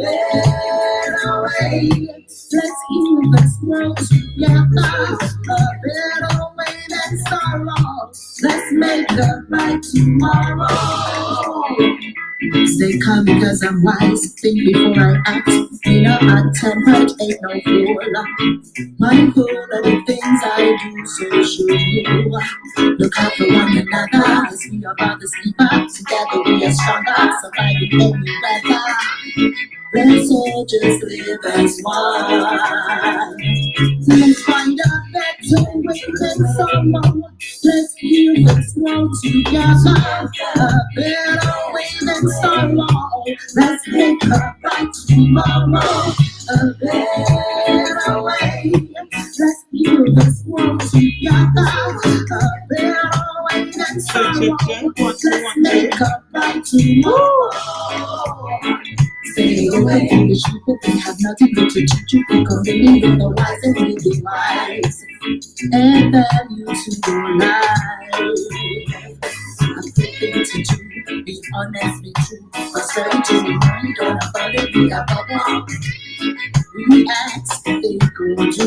better way. Let's heal this world together. A better way than sorrow. Let's make a right tomorrow. Stay calm because I'm wise. Think before I act. Ain't no hot-tempered, ain't no fool. Mindful of the things I do, so should you. Look out for one another as we are about to sleep up. Together we are stronger, surviving any weather. Let's all just live as one. Let's find a better way than sorrow. Let's heal this world together. A better way than sorrow. Let's make a right tomorrow. A better way. Let's heal this world together. A better way than sorrow. Let's make a right tomorrow. Stay away from the people who have nothing good to teach you. Come to me with the wise and be the wise. And value to your life. I'm thinking to do, be honest, be true. Prosperity, we don't about it, we are bubble. We ask, think, or do.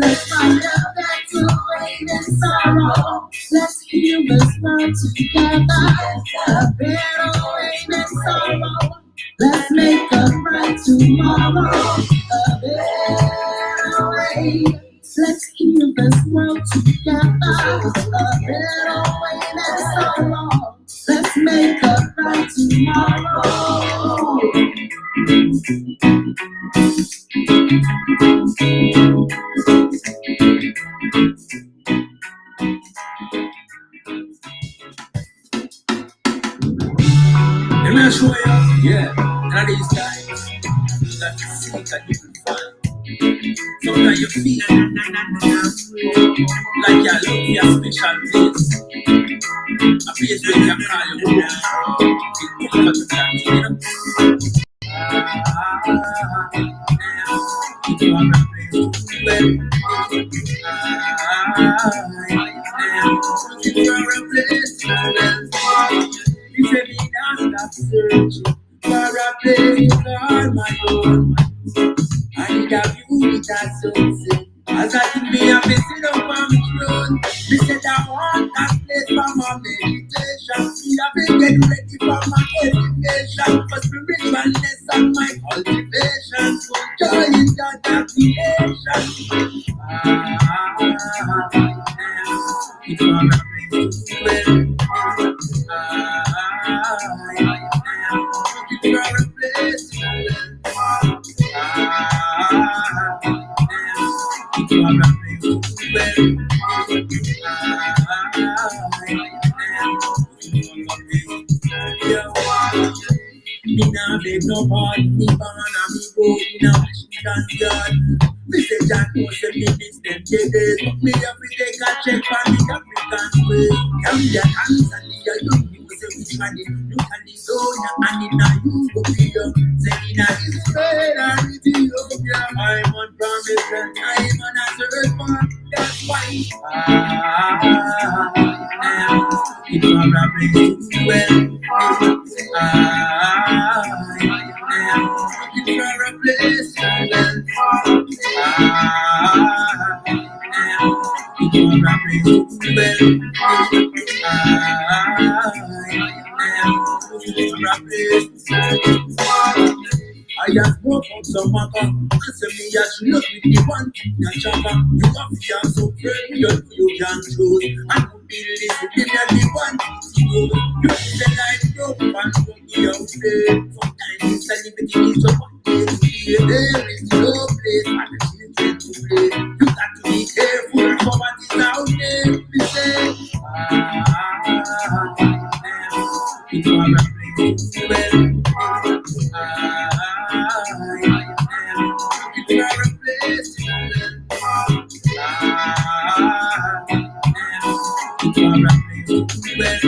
Let's find a better way than sorrow. Let's heal this world together. A better way than sorrow. Let's make a bright tomorrow. A better way. Let's heal this world together. A better way than sorrow. Let's make a bright tomorrow. Let me show you, yeah, now these times, you got to see that you can find. Sometimes you feel like you're looking for a special place. A place where you can call your own. It's comfortable, you know. You are a place where you are a place where he said me not stop searching for a place to call my own. I need a view with a sunset. As I think me a visit up on the throne. Me said I want that place for my meditation. Me have been getting ready for my education. For spiritualness and my cultivation. So joy in God's creation. It's for a place to dwell. Looking for a place to dwell. You are a place to dwell. Me nah beg no pardon, me born and me broke in a Washington God. Me say Jack was the minutes them days, but me have to take a check for the African way. Carry your hands and the young people say which one it look at the zone and in a Utopia. Say in a Israel and Ethiopia, I'm on promise and I'm on a search for that's why. If you are a place to dwell, if you are a place to dwell, if you are a place to dwell, if you are a place to dwell. I just broke out some maca. Answer me as you look with the one thing that chopper. You have fear so very you can choose. I could be listening to the one thing to go. You say like no fun to be out there. Sometimes it's a liberty is so one day to be there is no place for the children to play. You got to be careful for what is out there. We say, if you are a place to dwell. If you are a place to dwell, if you are a place to dwell,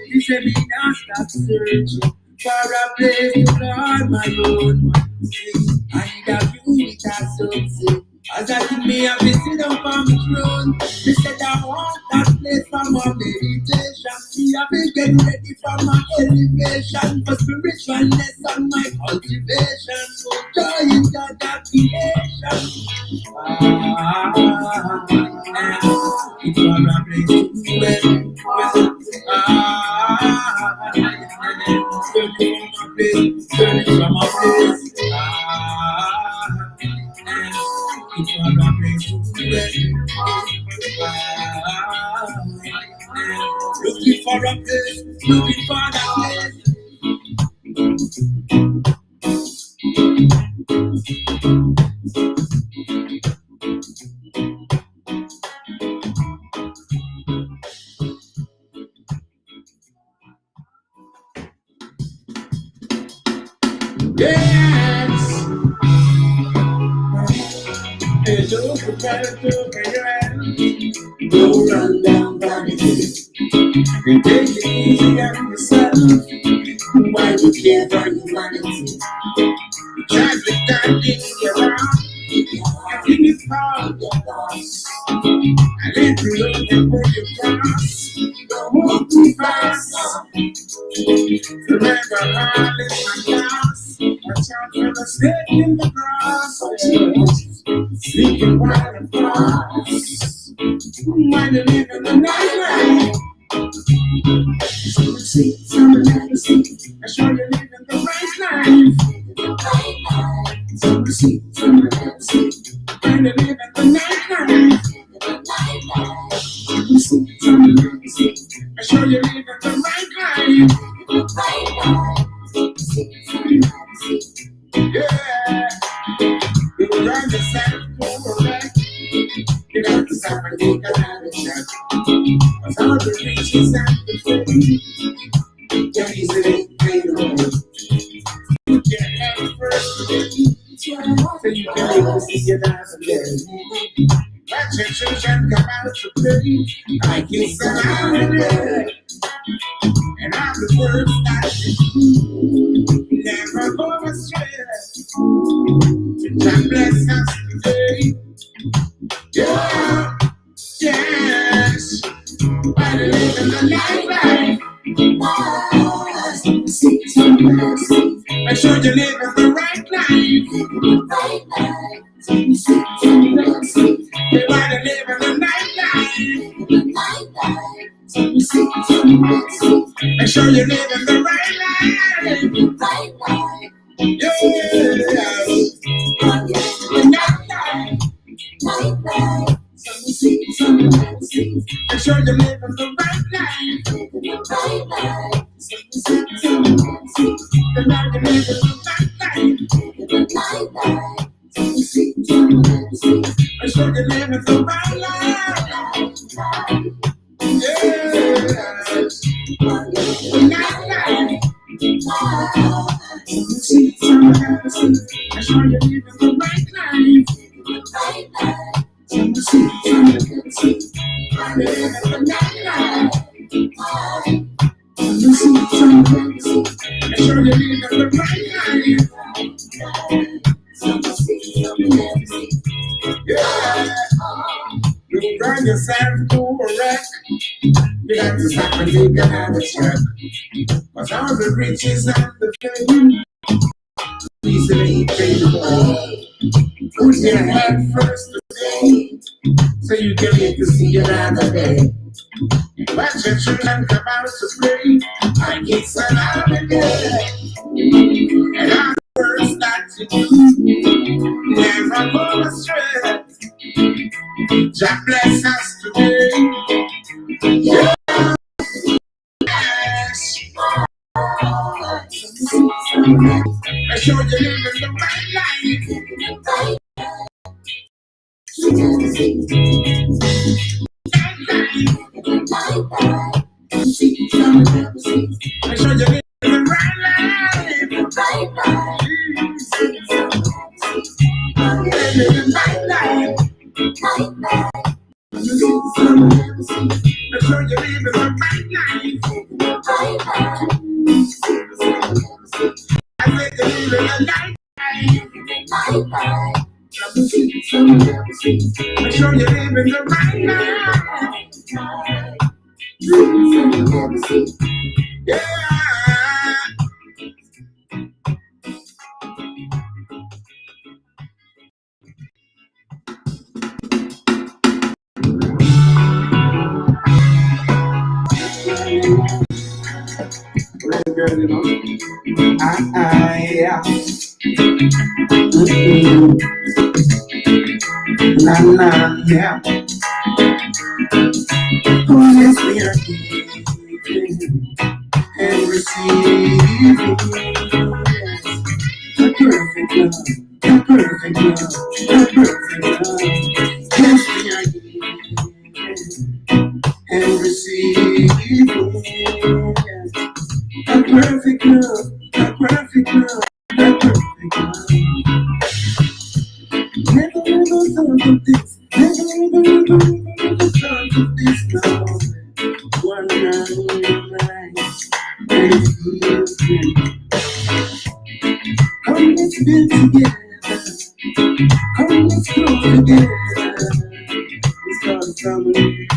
he said me not stop searching for a place to call my own. I need a view with a sunset. As I think me have been sit down on the throne, me said I want that place for my meditation. Me have been getting ready for my elevation, for spiritualness and my cultivation. So joy is God that creation. It's all a place to dwell. Turn it from a place. It's all a place to dwell. Looking for a place, looking for that place. Yes. Hello, prepare to pay your hand. Go run down vanity. And take it easy on yourself. Why you care for humanity? Try to turn things around. I think it's hard. I let you look and pull your cross. Don't move too fast. Remember, all is my class. Watch out for the snake in the grass. Sleeping while I'm fast. When you live in the night see, some see. I show you living the right life. Some see, see. When you live in the night some see. I show you living the right life. Yeah. You learn the sound correct. You got to stop and take another check. Cause all the riches and the fame can easily fade away. You can't have it first today, so you can live to see your life again. Let your children come out to play. I kiss them out of there. And I'm the words that you never go astray. God bless us today. Yeah, yes. By the living the life. Make sure you live in the right life. Everybody live in the night life. Make sure you live in the right life. Yeah. Make sure you live in the right life. The life you live in the right life. Make sure you live in the right life. Yes. The night life. Make sure you live in the right life. Some see, I live in the night life. Some see, make sure you live in the right life. Some see, yeah. You burn yourself to a wreck. You have to stop and take another step. Cause all the riches and the fame easily fade away. Put your head first today, so you can live to see another day. Let your children come out to play. I get sun out of there. And I'm the first that you do. Never go astray. God bless us today. Yes. Make sure you live in the right life. Make sure you live in the right life. Live in the right life. Make sure you live in the right life. I said you live in the right life. Some see, some never see. Make sure you're living the right life. Some you never see. Yeah. Real girl, you know. Yeah. Na na, yeah. Oh, yes, we are giving and receiving. A perfect love, a perfect love, a perfect love. Yes, we are giving and receiving. A perfect love, a perfect love, a perfect love. Never ever thought of this, never thought of this love. One night, and it feels good. Come, let's be together. Come, let's grow together. It's called family.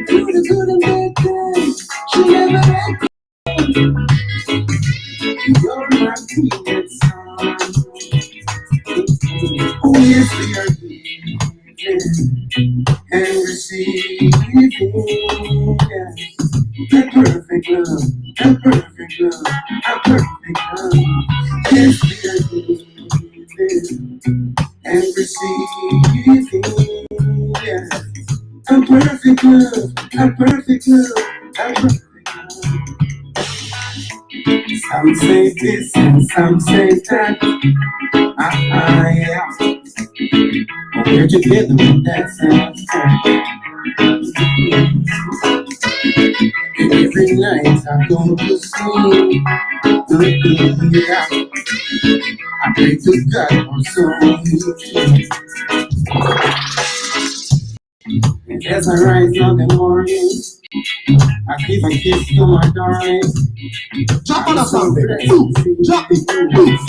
Through the good and bad times, she never let go. You're my queen song. Oh yes, we are giving and receiving. Yes. A perfect love, a perfect love, a perfect love. Yes, we are giving and receiving. Yes. A perfect love, a perfect love, a perfect love. Some say this and some say that. Yeah. We're together and that's it. Every night I go to sleep. Yeah. I pray to God for so. And as I rise in the morning, I give a kiss to my darling. Jump on a Sunday. Jump it. Move.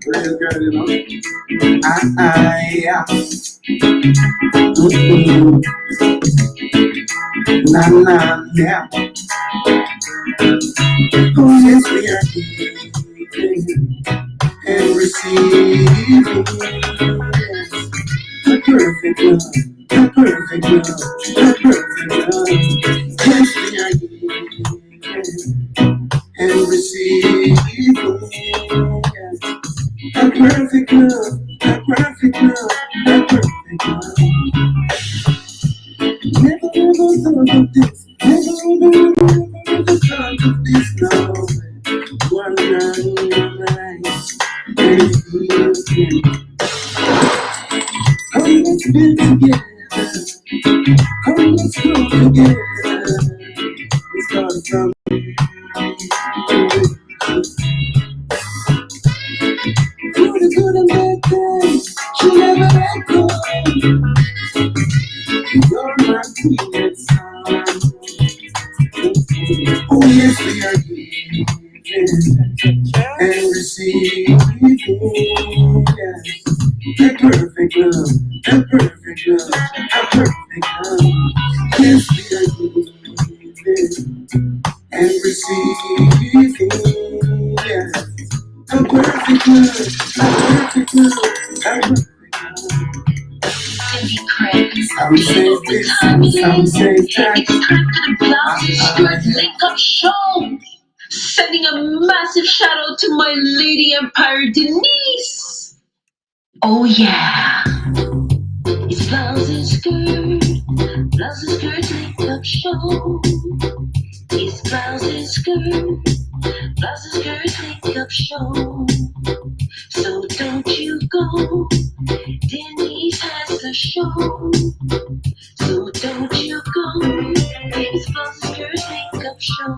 Real girl, you know. Yeah. Na na, yeah. Oh yes, we are giving and receiving. A perfect love, a perfect love, a perfect love. Yes, we are giving and receiving. A perfect love, a perfect love, a perfect love. Never ever thought of this, never thought of this love. One night, and it feels good. Come, let's be together. Come, let's grow together. It's called family. Through the good and bad times, she never let go. You're my queen song. Oh yes, we are giving and receiving. Yes. A perfect love, a perfect love, a perfect love. Yes, we are giving and receiving. Yes. A perfect love, a perfect love, a perfect love. Some say this, some say that. It's time for the Blouse Skirt Link Up Show. Sending a massive shout out to my Lady Empire Denise. Oh yeah. It's Blouse Skirt Link Up Show. It's Blouse Skirt Link Up Show. So don't you go, Denise has a show. So don't you go, it's Blouse Skirt Link Up Show.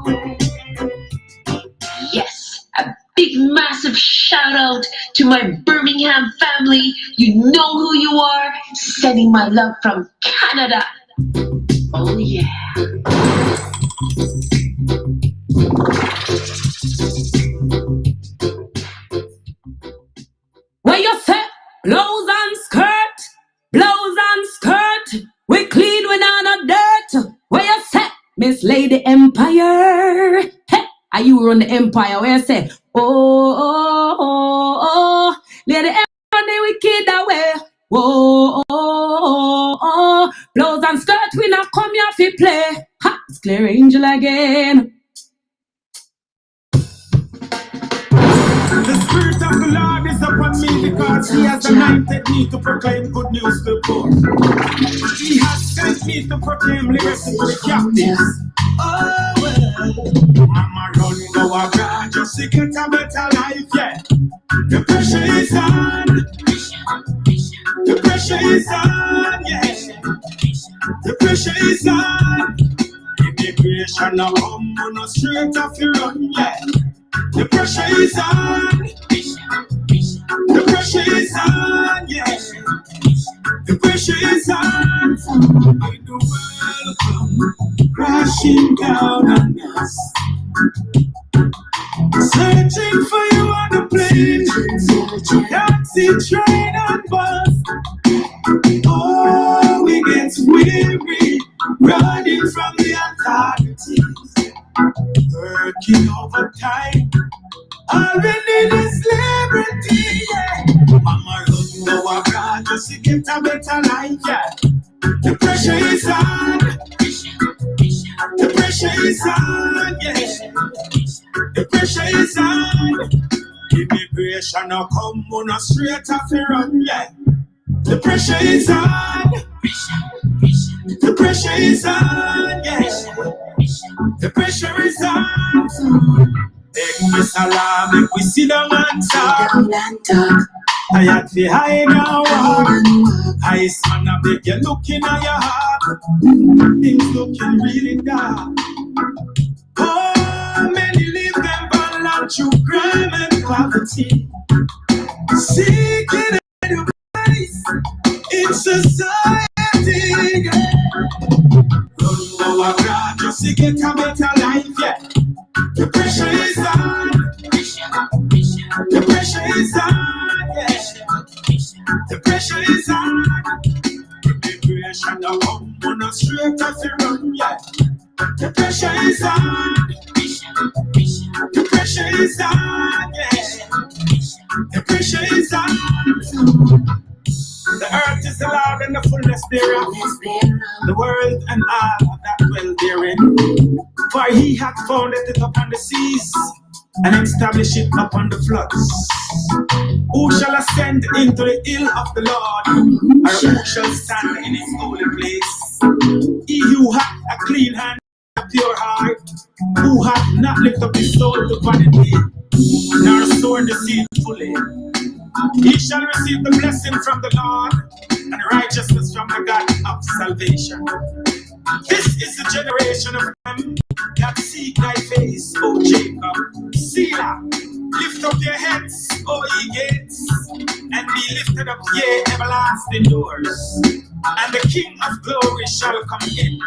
Yes, a big massive shout out to my Birmingham family. You know who you are. Sending my love from Canada. Oh yeah. When you say blouse and skirt, blouse and skirt, we clean without no dirt. When you say Miss Lady Empire, hey, are you run the empire? Where you say, oh, Lady Empire, the wicked away. Oh, blouse and skirt, we not come here fi play. Ha, it's clear angel again. The Spirit of the Lord is upon me because He has anointed me to proclaim good news to the poor. He has sent me to proclaim liberty to the captives. Oh, well, Mama run go abroad just to get a better life, yeah. The pressure is on. The pressure is on, yeah. The pressure is on. Immigration now come on a straight off the run, yeah. The pressure is on. The pressure is on, yeah. The pressure is on. The world come crashing down on us. Searching for you on the plane, taxi, train, and bus. Oh, we get weary, running from the authorities, working overtime. All we need is liberty, yeah. Mama run go abroad just to get a better life, yeah. The pressure is on. The pressure is on, yeah. The pressure is on. Immigration now come on a straight off the run, yeah. The pressure is on. The pressure is on, yeah. The pressure is on. Take me salam, make we sit down and talk. I had to hide now. I man, I beg you looking at your heart. Things looking really dark. Oh, many live them bad through crime and poverty. Seeking advice in society. Run go abroad just to get a better life, yeah. The pressure is on. The pressure is on, yeah. The pressure is on. Immigration now come on a straight off the run, yeah. The pressure is on. The pressure is on, yeah. The pressure is on. The earth is the Lord and the fullness thereof, the world and all that dwell therein. For He hath founded it upon the seas and established it upon the floods. Who shall ascend into the hill of the Lord, or who shall stand in His holy place? He who hath a clean hand and a pure heart, who hath not lifted up his soul to vanity, nor sworn deceitfully. He shall receive the blessing from the Lord and righteousness from the God of salvation. This is the generation of them that seek thy face, O Jacob. Selah, lift up your heads, O ye gates, and be lifted up, ye everlasting doors, and the King of glory shall come in.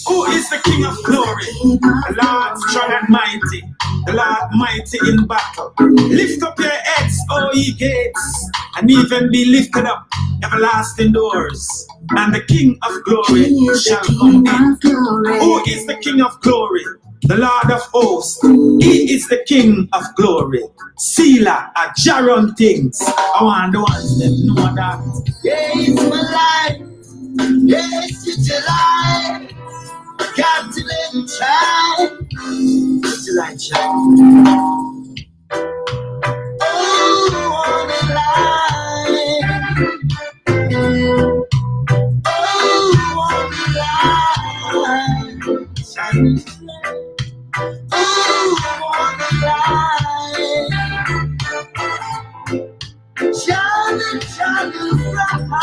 Who is the King of glory? The Lord strong and mighty, the Lord mighty in battle. Lift up your heads, O ye gates, and even be lifted up, everlasting doors, and the King of glory shall come in. Who is the King of glory? The Lord of hosts. He is the King of glory. Selah, a Jaron things. I want the ones that know that. Yeah, it's my life. Yes, it's your life. Got to let it try. It's your light shine. Oh, what a life. Oh, what a life. Shine. Oh, what a life. Shine, shine bright.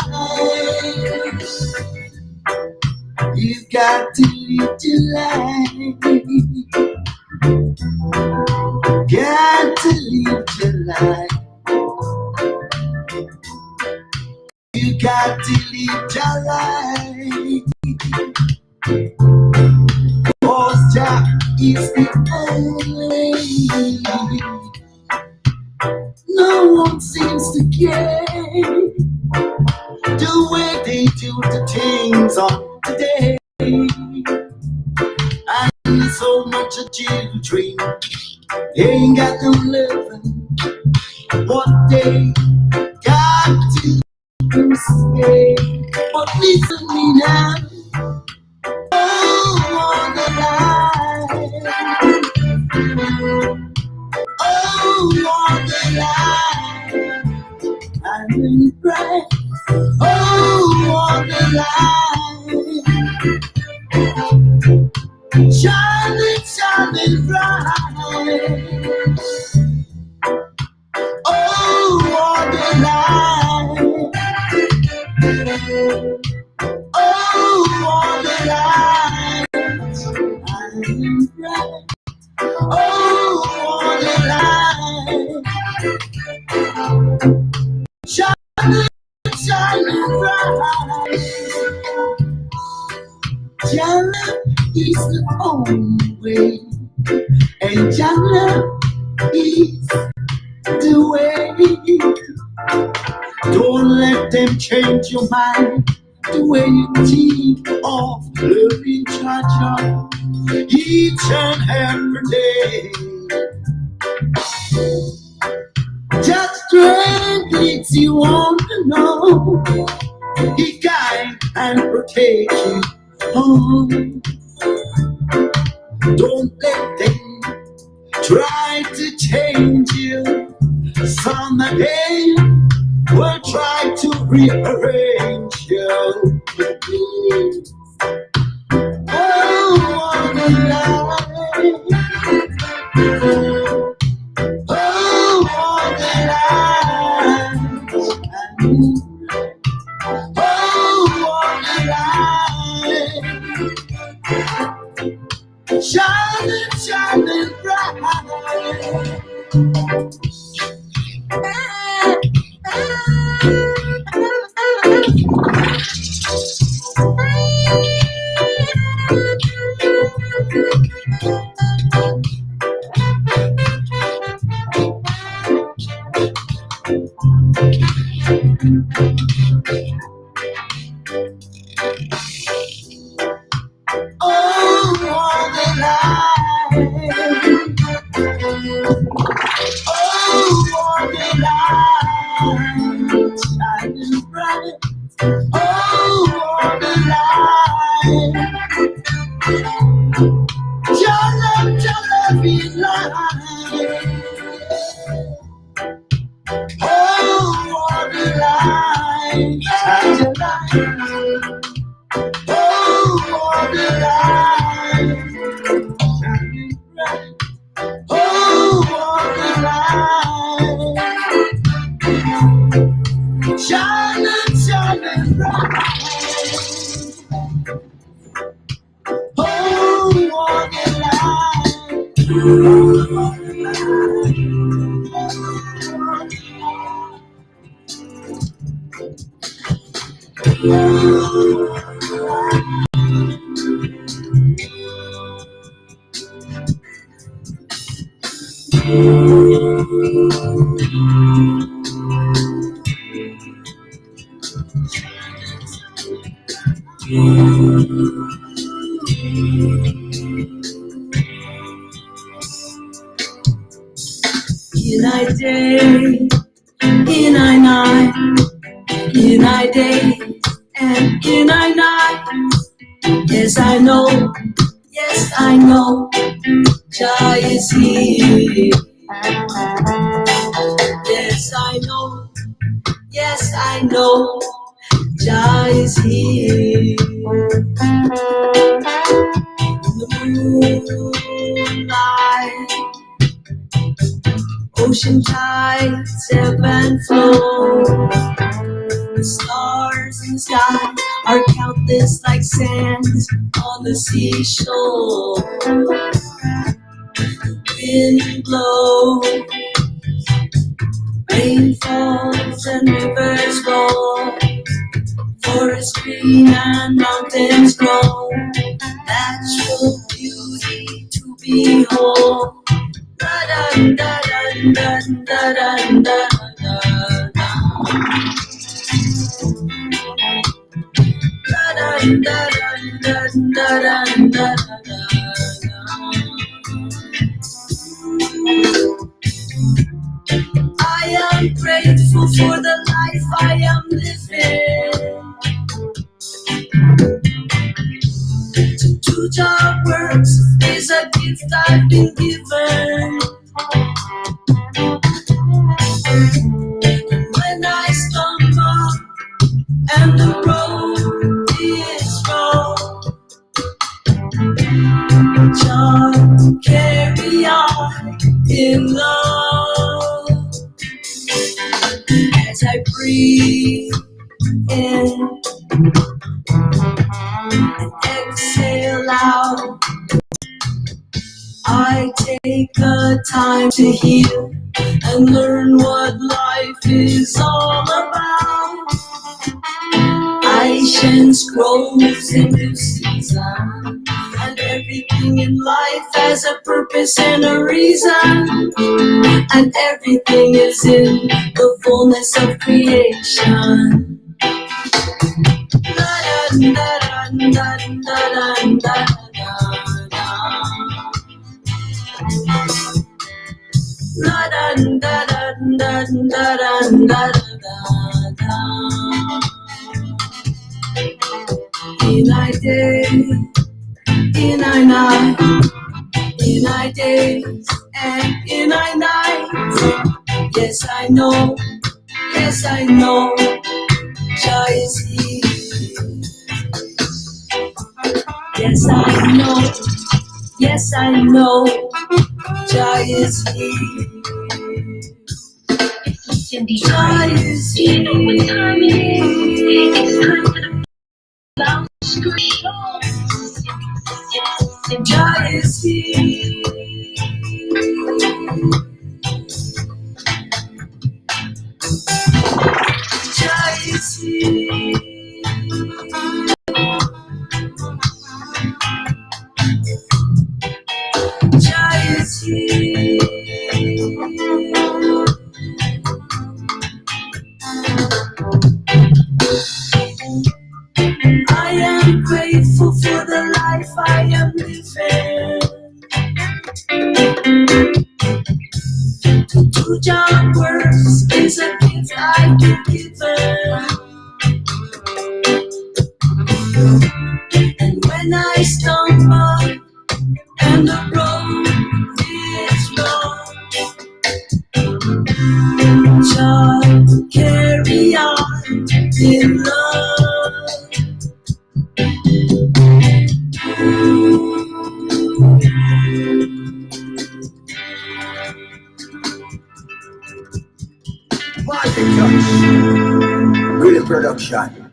You've got to live your life. Got to live your life. You got the only way. No one seems to care the way they do the things on today. And so much of children, they ain't got no living. What they got to say. But listen to me now. Oh, on the line. Oh, on the line. I'm in bright. Oh, on the line. Shining, shining bright. Oh, on the line. Oh, on the line. I'm bright. Oh, on the line. Shining, shining bright. Your love is the only way, and your love is the way. Don't let them change your mind. The way you think of loving Jah each and every day. Just strength leads you on to know. He guide and protect you. Oh, don't let them try to change you. Some of them will try to rearrange you. Oh, on the line. Oh, on the line. Oh, on the line. Shining, shining bright. Oh, on the line. Oh, on the line. Shining bright. Oh, on the line. Your love is light. Oh, on the line. Shine your light. Oh, on the line. Shining bright. Oh, on the line. Shining, shining bright. Oh, on the line. In I day, in I night, in I day, and in I night. Yes, I know, yes, I know, Jah is here. Yes, I know, yes, I know, Jah is here. In the moonlight, ocean tides ebb and flow. The stars in the sky are countless like sands on the seashore. Wind blows, rain falls and rivers roll. Forests green and mountains grow. Natural beauty to be whole. Da da da da da da da da da. Da da da da da da da da. I am grateful for the life I am living. To do job works is a gift I've been given. When I stumble and the road is wrong, just carry on in love. As I breathe in and exhale out, I take the time to heal and learn what life is all about. Patience grows in due season, and everything in life has a purpose and a reason, and everything is in the fullness of creation. In I day, in I night, in I days, and in I nights. Yes, I know, Jah is here. Yes, I know, Jah is here. Jah is here. Do you know what time it is? It's time for the Blouse show. Jah is here. Jah is here. Jah is here. I am grateful for the life I am living. To do job works is a gift I've been given. And when I stumble and the road is long, just carry on in love. Market Touch, Great Production.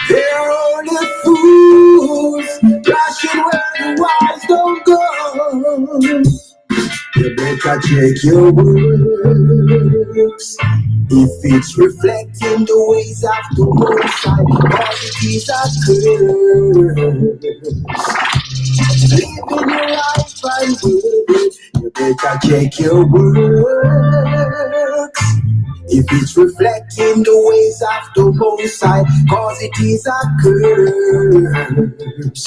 They're only fools, rushing where the wise don't go. You better check your works. If it's reflecting the ways of the Most High, cause it is a curse. Living your life and living, you better check your works. If it's reflecting the ways of the Most High, cause it is a curse.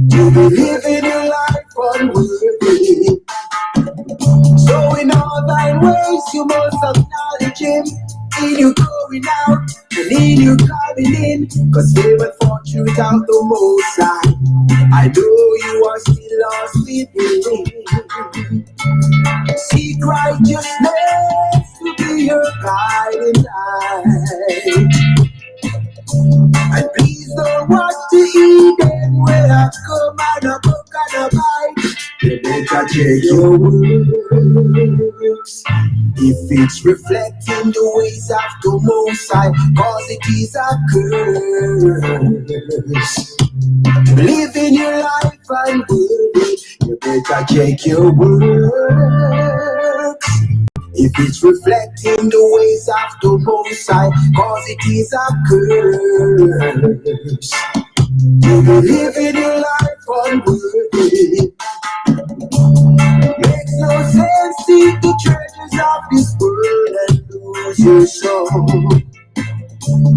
You be living your life unworthy. So in all thy ways you must acknowledge Him, in your going out and in your coming in, cause they will fortune without the Most High. I know you are still lost within. Seek righteousness to be your guiding light. And please don't watch the Eden where I come and a book and a bite. You better check your works. If it's reflecting the ways of the Most High, cause it is a curse. Living your life unworthy, you better check your works. If it's reflecting the ways of the Most High, cause it is a curse. You be living your life unworthy. your soul.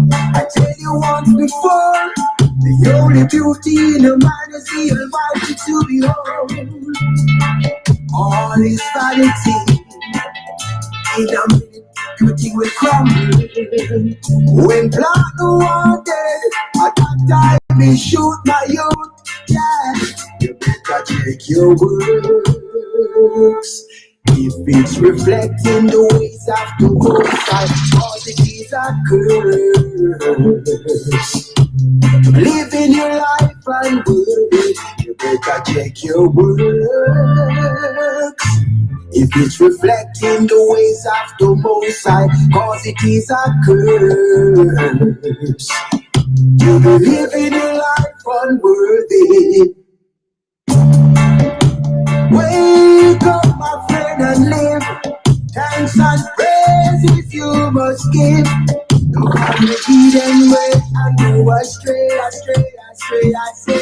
I tell you once before, the only beauty in a man is the Almighty to behold. All is vanity, in a minute, beauty will crumble. When blood wanted, at that time me shoot my youth. Yeah, you better check your works. If it's reflecting the ways of the Most High, all it is a curse. Living your life unworthy, you better check your works. If it's reflecting the ways of the Most High, cause it is a curse. You be living your life unworthy. Wake up, my friend, and live. Thanks and praises you must give. Don't come to Eden way and go astray, astray, astray,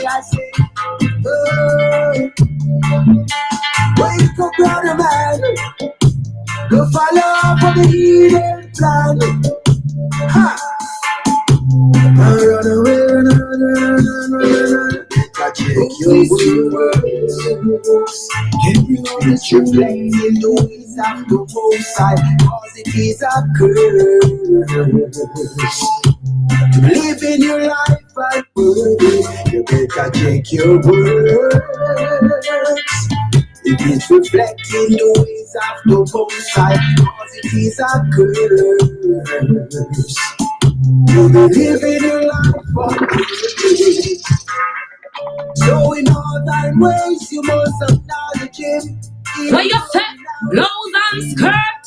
I say. Oh. Wake up, brother man. Go follow for the Eden plan. Ha! Run away, run. Check your words. Can you know it's reflecting the ways of the Most High? Cause it is a curse. To live in your life unworthy, you better check your words. If it's reflecting the ways of the Most High, cause it is a curse. You be living your life unworthy. So in all thy ways you must acknowledge him. What you say? Blouse and skirt,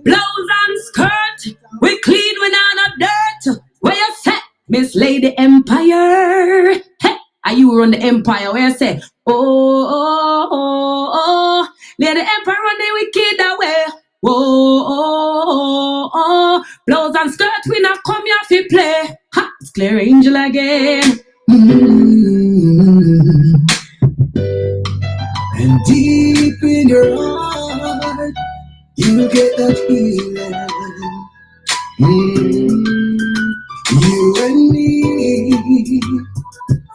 blouse and skirt. We clean when on a dirt. What you say? Miss Lady Empire. Hey, are you run the empire? Where you say? Oh, Lady Empire run the wicked away. Oh, blouse and skirt we not come here fi play. Ha, it's Clear Angel again. And deep in your heart, you get that feeling. You and me,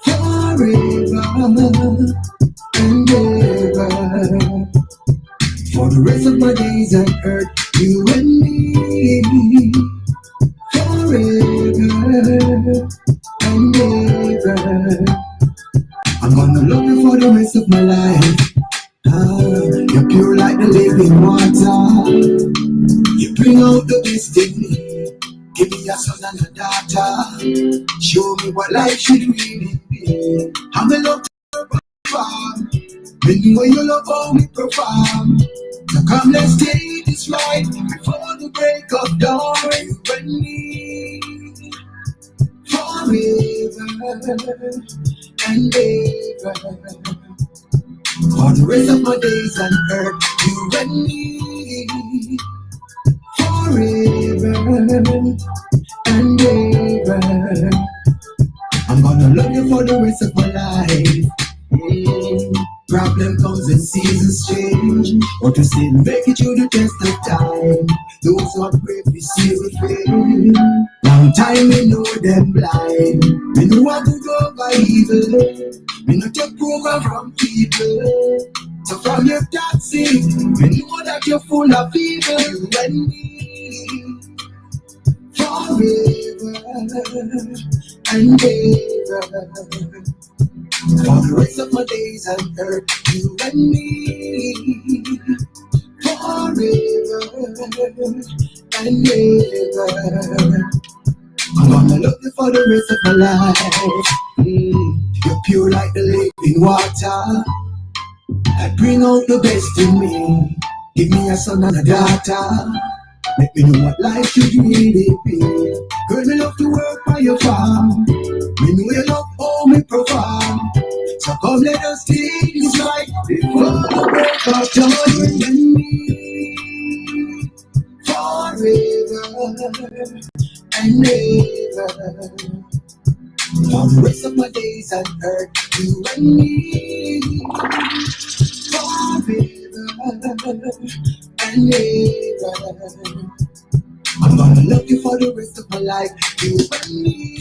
forever and ever. For the rest of my days on earth, you and me, forever and ever. I'm gonna love you for the rest of my life. You're pure like the living water. You bring out the best in me. Give me a son and a daughter. Show me what life should really be. I'm in love to perform. When you love how we perform. So come let's take this ride before the break of dawn. You and me forever and ever. For the rest of my days on earth, you and me, forever and ever. I'm gonna love you for the rest of my life. Problem comes and seasons change, but we still make it through the test of time. Those who are brave, we see with faith. Long time we know them blind. We know what to go by evil. We no take over from people. So from your taxi, we know that you're full of evil. You and me, forever and ever. For the rest of my days on earth, you and me, forever and ever. I'm gonna love you for the rest of my life. You're pure like the living water. I bring out the best in me. Give me a son and a daughter. Make me know what life should really be. Girl, me love to work by your farm. Me know you love how me perform. So come let us take this life before the break of dawn. You and me, forever and ever. For the rest of my days on earth, you and me, forever and ever. I'm gonna love you for the rest of my life. You and me.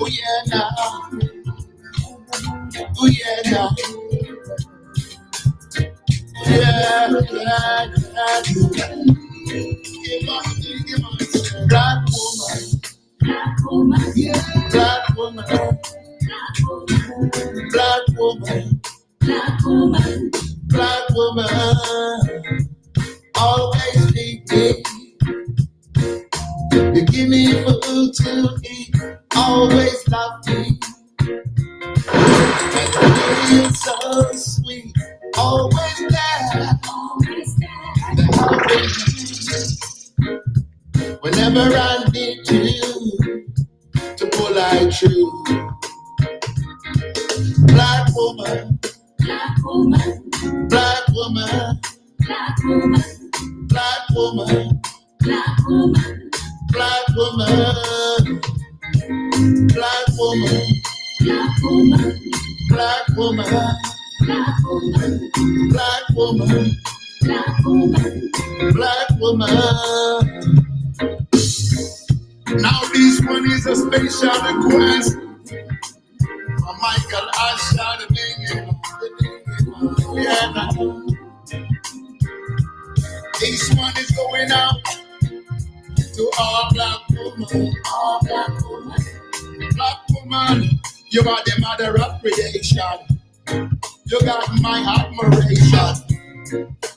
Oh yeah, now. Oh yeah, now. Yeah, yeah, yeah. Black woman. Black woman. Yeah. Black woman. Black woman. Black woman. Black woman. Always need me. You give me food to eat. Always love me. You're so sweet. Always there. Always there. Always. Whenever I need you to pull out true. Black woman. Black woman. Black woman. Black woman. Black woman. Black woman. Black woman. Black woman. Black woman. Black woman. Black woman. Black woman. Black woman. Black woman. Now this one is a special request from Michael Asher, the name. Yeah, now. This one is going out to all black women. All black women. Black woman, you are the mother of creation. You got my admiration.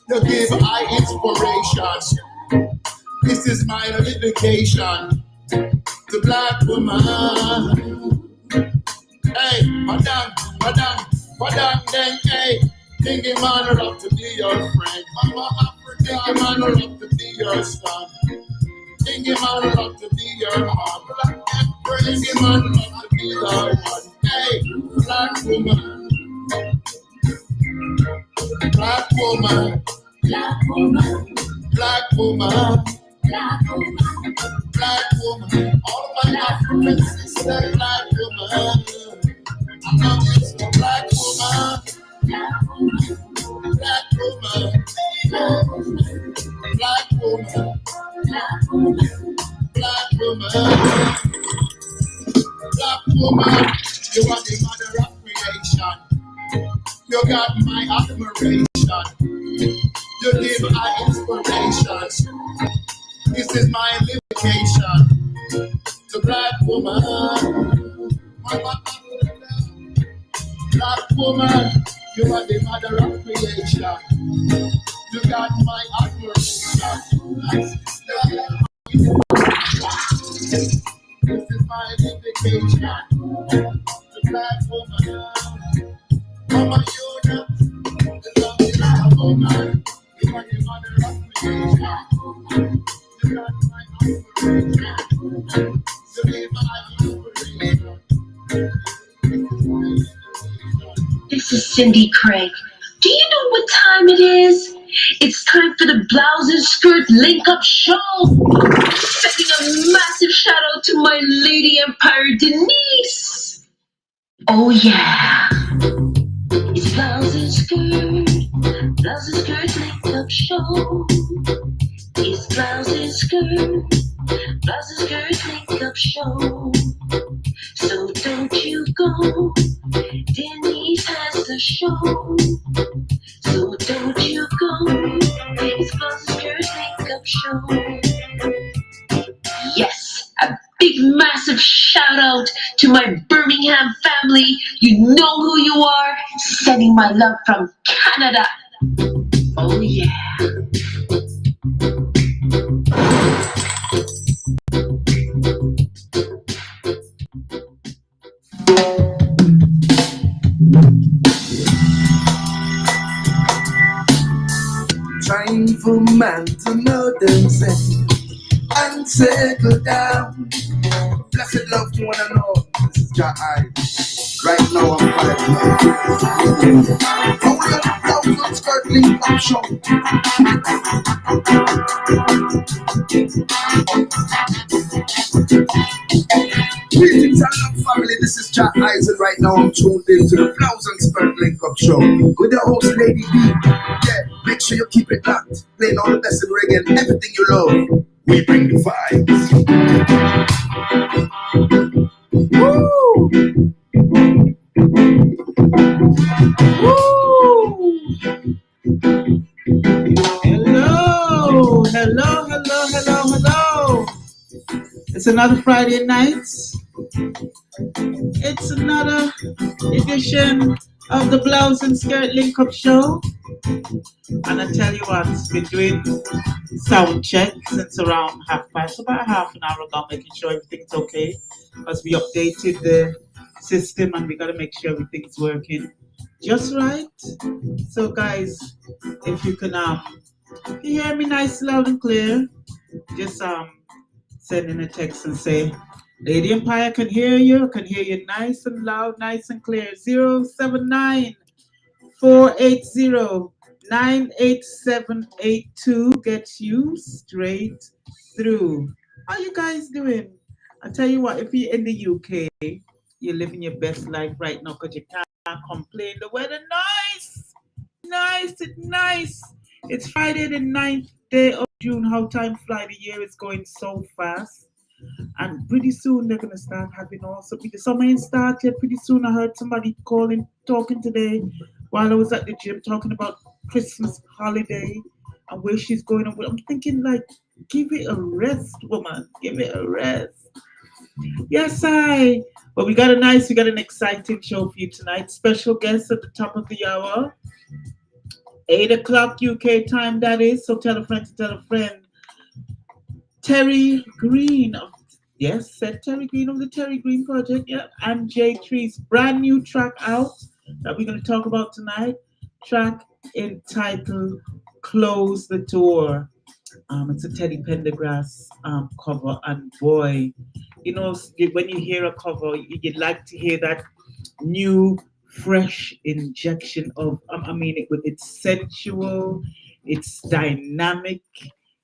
You give I inspiration. This is my vindication. The black woman. Hey, madam, then, hey. Thinking man are up to be your friend. Mama Africa, thinking man are up to be your son. Thinking man are up to be your mom. Thinking man are up to be your one. Hey, black woman. Black woman. Black woman. Black woman. Black woman. Black woman. All my African sisters, black woman. I'm not just a black woman. Black woman. Black woman. Black woman. Black woman. Black woman. Black woman. Black woman. You are the mother of creation. You got my admiration. You give my inspiration. This is my vindication. The black woman. Black woman. You are the mother of creation. You got my admiration. This is my vindication. The black woman. Mama, you know. The black woman. You are the mother of creation. You got my admiration. You gave my inspiration. This is Cindy Craig. Do you know what time it is? It's time for the Blouse and Skirt Link Up Show. Sending a massive shout out to my Lady Empire Denise. Oh yeah. It's Blouse and Skirt Link Up Show. It's Blouse and Skirt Link Up Show. So don't you go. Denise has the show. So don't you go. It's Blouse and Skirt Link Up Show. Yes, a big massive shout out to my Birmingham family. You know who you are. Sending my love from Canada. Oh yeah. Trying for man to know themselves and settle down. Blessed love to one another. This is your eye. Right now I'm fighting. Only a Blouse and Skirt Link Up Show. Greetings and love family, this is Jack Eisen. Right now I'm tuned into the Blouse and Skirt Link Up Show with your host Lady B. Yeah, make sure you keep it locked, playing all the best in reggae and everything you love. We bring the vibes. Woo! Woo! Hello. It's another Friday night. It's another edition of the Blouse and Skirt Link Up Show. And I tell you what, been doing sound check since around about half an hour ago, making sure everything's okay. Because we updated the system and we gotta make sure everything's working just right. So guys, if you can you hear me nice, loud and clear, just send in a text and say, Lady Empire can hear you nice and loud, nice and clear. 079 480 98782 gets you straight through. How you guys doing? I tell you what, if you're in the UK, you're living your best life right now because you can't complain. The weather nice. It's Friday the 9th day of June. How time fly, the year is going so fast. And pretty soon they're gonna start having also the summer ain't started. Pretty soon I heard somebody talking today while I was at the gym talking about Christmas holiday and where she's going. I'm thinking like, give it a rest, woman. Give it a rest. Yes, but we got an exciting show for you tonight. Special guest at the top of the hour. 8 o'clock UK time, that is. So tell a friend to tell a friend. TERRI GREEN. Yes, said TERRI GREEN of the TERRI GREEN Project. Yeah, and JTREECE brand new track out that we're going to talk about tonight. Track entitled Close the Door. It's a Teddy Pendergrass cover, and boy, you know, when you hear a cover, you'd like to hear that new, fresh injection of, it's sensual, it's dynamic,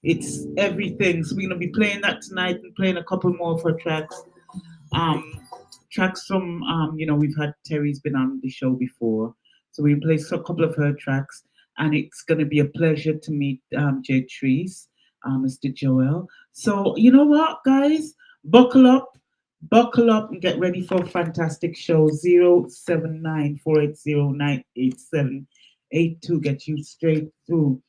it's everything. So we're gonna be playing that tonight and playing a couple more of her tracks. Tracks from we've had Terry's been on the show before, so we play a couple of her tracks, and it's gonna be a pleasure to meet JTREECE, Mr. Joel. So you know what, guys, buckle up and get ready for a fantastic show. 079 get you straight through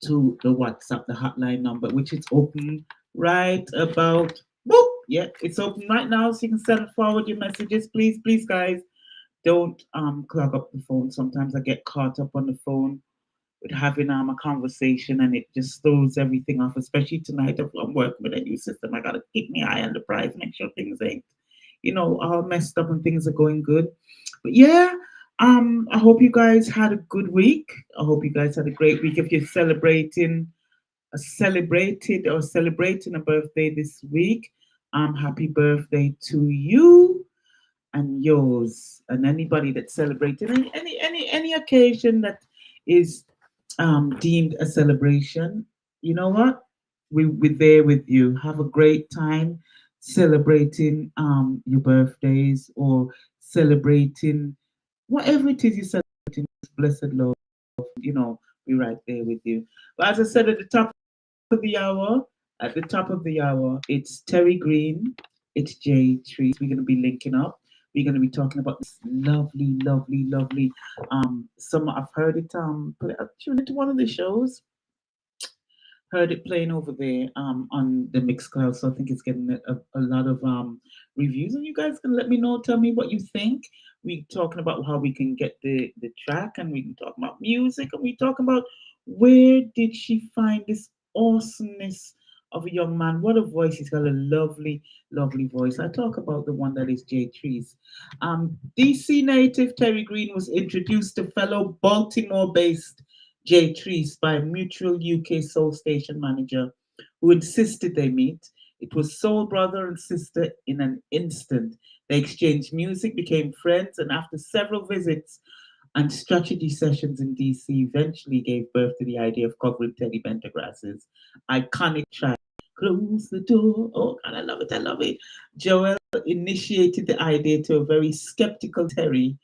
to the WhatsApp, the hotline number, which is open right about, boop, yeah, it's open right now, so you can send forward your messages. Please, guys, don't clog up the phone. Sometimes I get caught up on the phone with having a conversation, and it just throws everything off, especially tonight. If I'm working with a new system, I gotta keep my eye on the prize, make sure things ain't, all messed up and things are going good. But yeah, I hope you guys had a good week. I hope you guys had a great week. If you're celebrating a birthday this week, happy birthday to you and yours, and anybody that's celebrating any occasion that is deemed a celebration. You know what? We're there with you. Have a great time celebrating your birthdays, or celebrating whatever it is you're celebrating. Blessed Lord, we're right there with you. But as I said at the top of the hour, it's TERRI GREEN, it's JTREECE. We're going to be linking up. We're going to be talking about this lovely summer. I've heard it I've tuned into one of the shows, heard it playing over there on the Mixcloud, so I think it's getting a lot of reviews, and you guys can let me know, tell me what you think. We talking about how we can get the track, and we can talk about music, and we talk about where did she find this awesomeness of a young man. What a voice. He's got a lovely voice. I talk about the one that is JTREECE. DC native TERRI GREEN was introduced to fellow Baltimore-based JTREECE by a mutual UK soul station manager who insisted they meet. It was soul brother and sister in an instant. They exchanged music, became friends, and after several visits and strategy sessions in DC, eventually gave birth to the idea of covering Teddy Pendergrass's iconic track, close the door. Oh, God, I love it. I love it. Joel initiated the idea to a very skeptical Teddy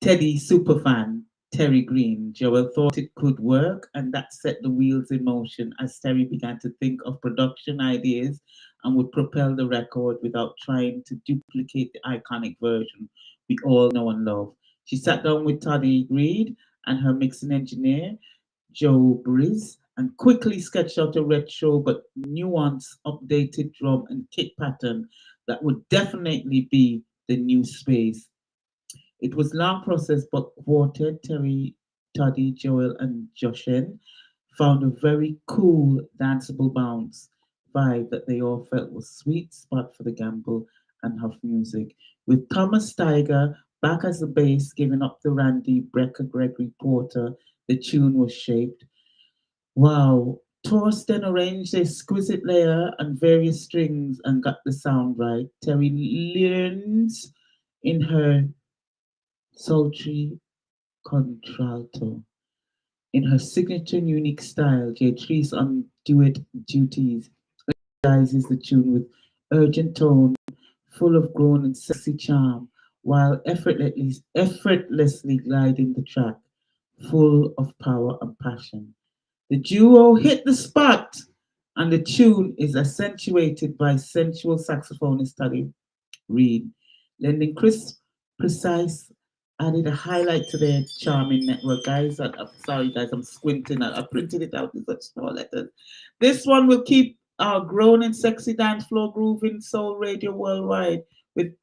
superfan, Terry Green. Joel thought it could work, and that set the wheels in motion as Terry began to think of production ideas and would propel the record without trying to duplicate the iconic version we all know and love. She sat down with Toddy Reed and her mixing engineer, Joe Briz, and quickly sketched out a retro but nuanced, updated drum and kick pattern that would definitely be the new space. It was long process, but Quartet, Terry, Toddy, Joel, and Joshen found a very cool, danceable bounce vibe that they all felt was sweet spot for the gamble and huff music. With Thomas Steiger back as the bass, giving up the Randy Brecker Gregory Porter, the tune was shaped. Wow. Torsten arranged the exquisite layer and various strings and got the sound right. Terry learns in her sultry contralto. In her signature and unique style, Jtreece on duet duties energizes the tune with urgent tone, full of grown and sexy charm, while effortlessly gliding the track, full of power and passion. The duo hit the spot, and the tune is accentuated by sensual saxophonist Toddy Reed, lending crisp, precise, added a highlight to their charming network. Guys, I'm sorry, guys, I'm squinting. I printed it out in such small letters. This one will keep our grown and sexy dance floor grooving soul radio worldwide. With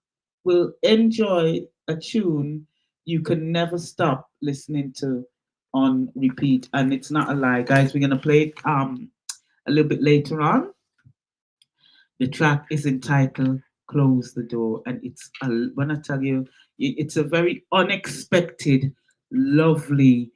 will enjoy a tune you can never stop listening to on repeat. And it's not a lie, guys. We're gonna play it a little bit later on. The track is entitled Close the Door, and when I tell you, it's a very unexpected, lovely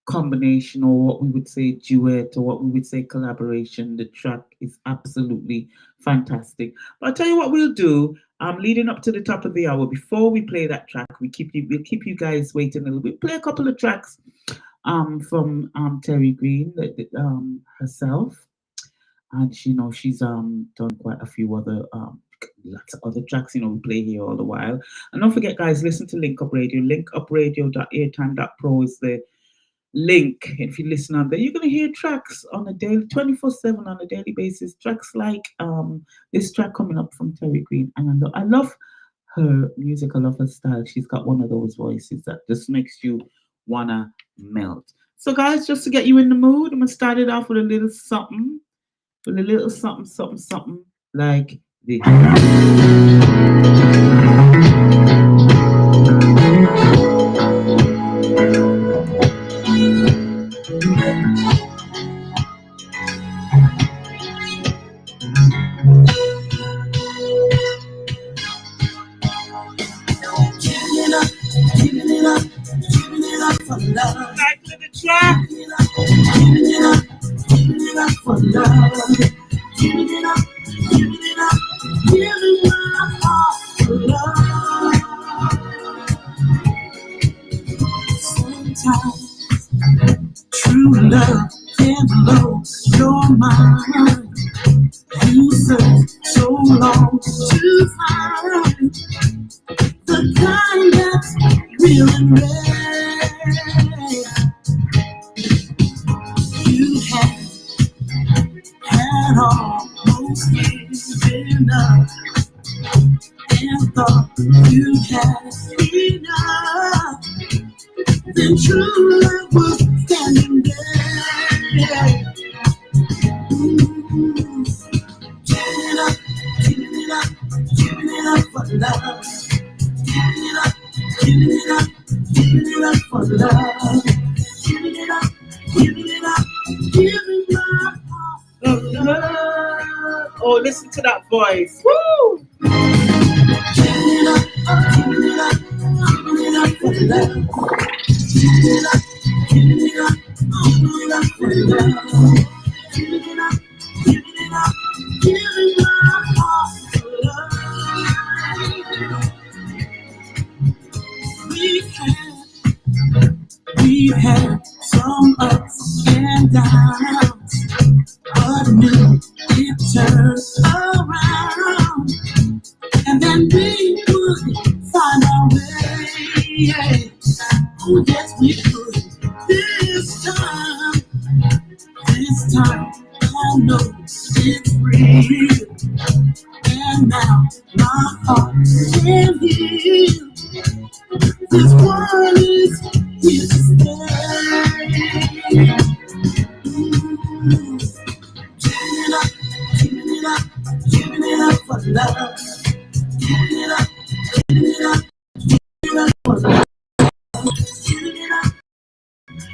combination, or what we would say duet, or what we would say collaboration. The track is absolutely fantastic. But I'll tell you what we'll do. Leading up to the top of the hour, before we play that track, we'll keep you guys waiting a little bit. Play a couple of tracks from Terry Green herself. And she's done quite a few other lots of other tracks we play here all the while. And don't forget, guys, listen to Link Up Radio. linkupradio.airtime.pro is the link. If you listen on there, you're going to hear tracks on a daily 24/7 on a daily basis, tracks like this track coming up from Terry Green. And I love her music, I love her style. She's got one of those voices that just makes you wanna melt. So guys, just to get you in the mood, I'm gonna start it off with a little something like this. Giving it up for love. Like to the track. Giving it up for love. Giving it up, giving my heart for love. Sometimes true love can blow your mind. You search so long to find the kind that's real and rare. You had almost given up and thought you had enough. Then true love was standing there. Giving it up for love. Giving it up for love. Giving it up, giving my heart for love. Oh, listen to that voice. Woo! Giving it up for love. Giving it up for love. Giving it up, giving my heart for love. We've had some ups and downs, This time I know it's real. And now my heart can heal. This world is here to stay. Giving it up, giving it up for love. Giving it up, giving it up, giving it up for love. Giving it up,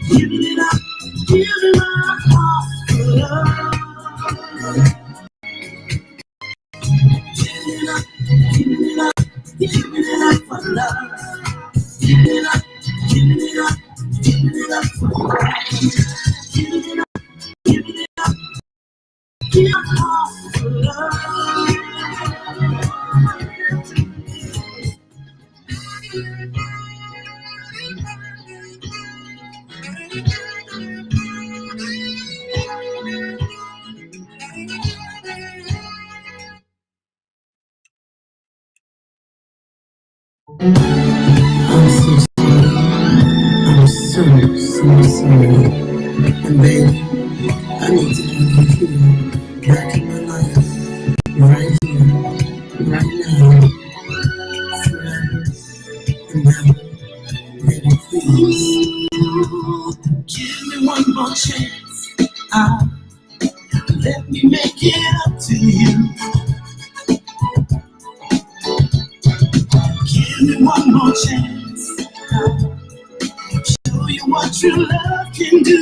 giving it up, giving my heart for love. Giving it up, giving it up, giving it up for love. Giving it up, giving it up, giving it up for love. Giving it up, giving it up, giving my heart for love. I'm so sorry. I'm so sorry. And baby, I need to have you here, back in my life, right here, right now, forever and ever. Baby, please, give me one more chance. Let me make it up to you. Give me one more chance. Show you what true love can do.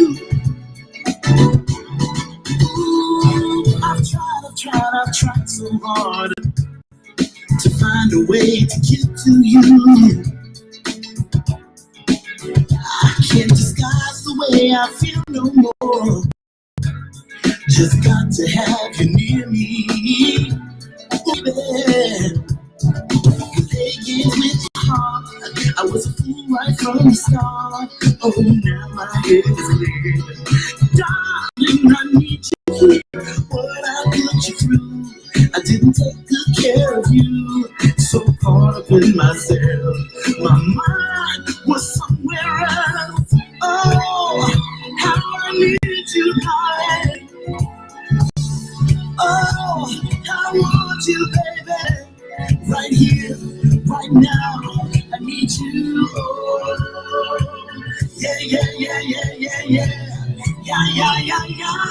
I've tried so hard to find a way to get to you. I can't disguise the way I feel no more. Just got to have you near me. Oh, baby. Playing with your heart, I was a fool right from the start. Oh, now my head is clear. Darling, I need you here. What I put you through, I didn't take good care of you. So caught up in myself, my mind was somewhere else. Oh, how I need you, darling. Oh, I want you, baby. Right here, right now, I need you. Oh, yeah, yeah, yeah, yeah, yeah, yeah, yeah, yeah, yeah.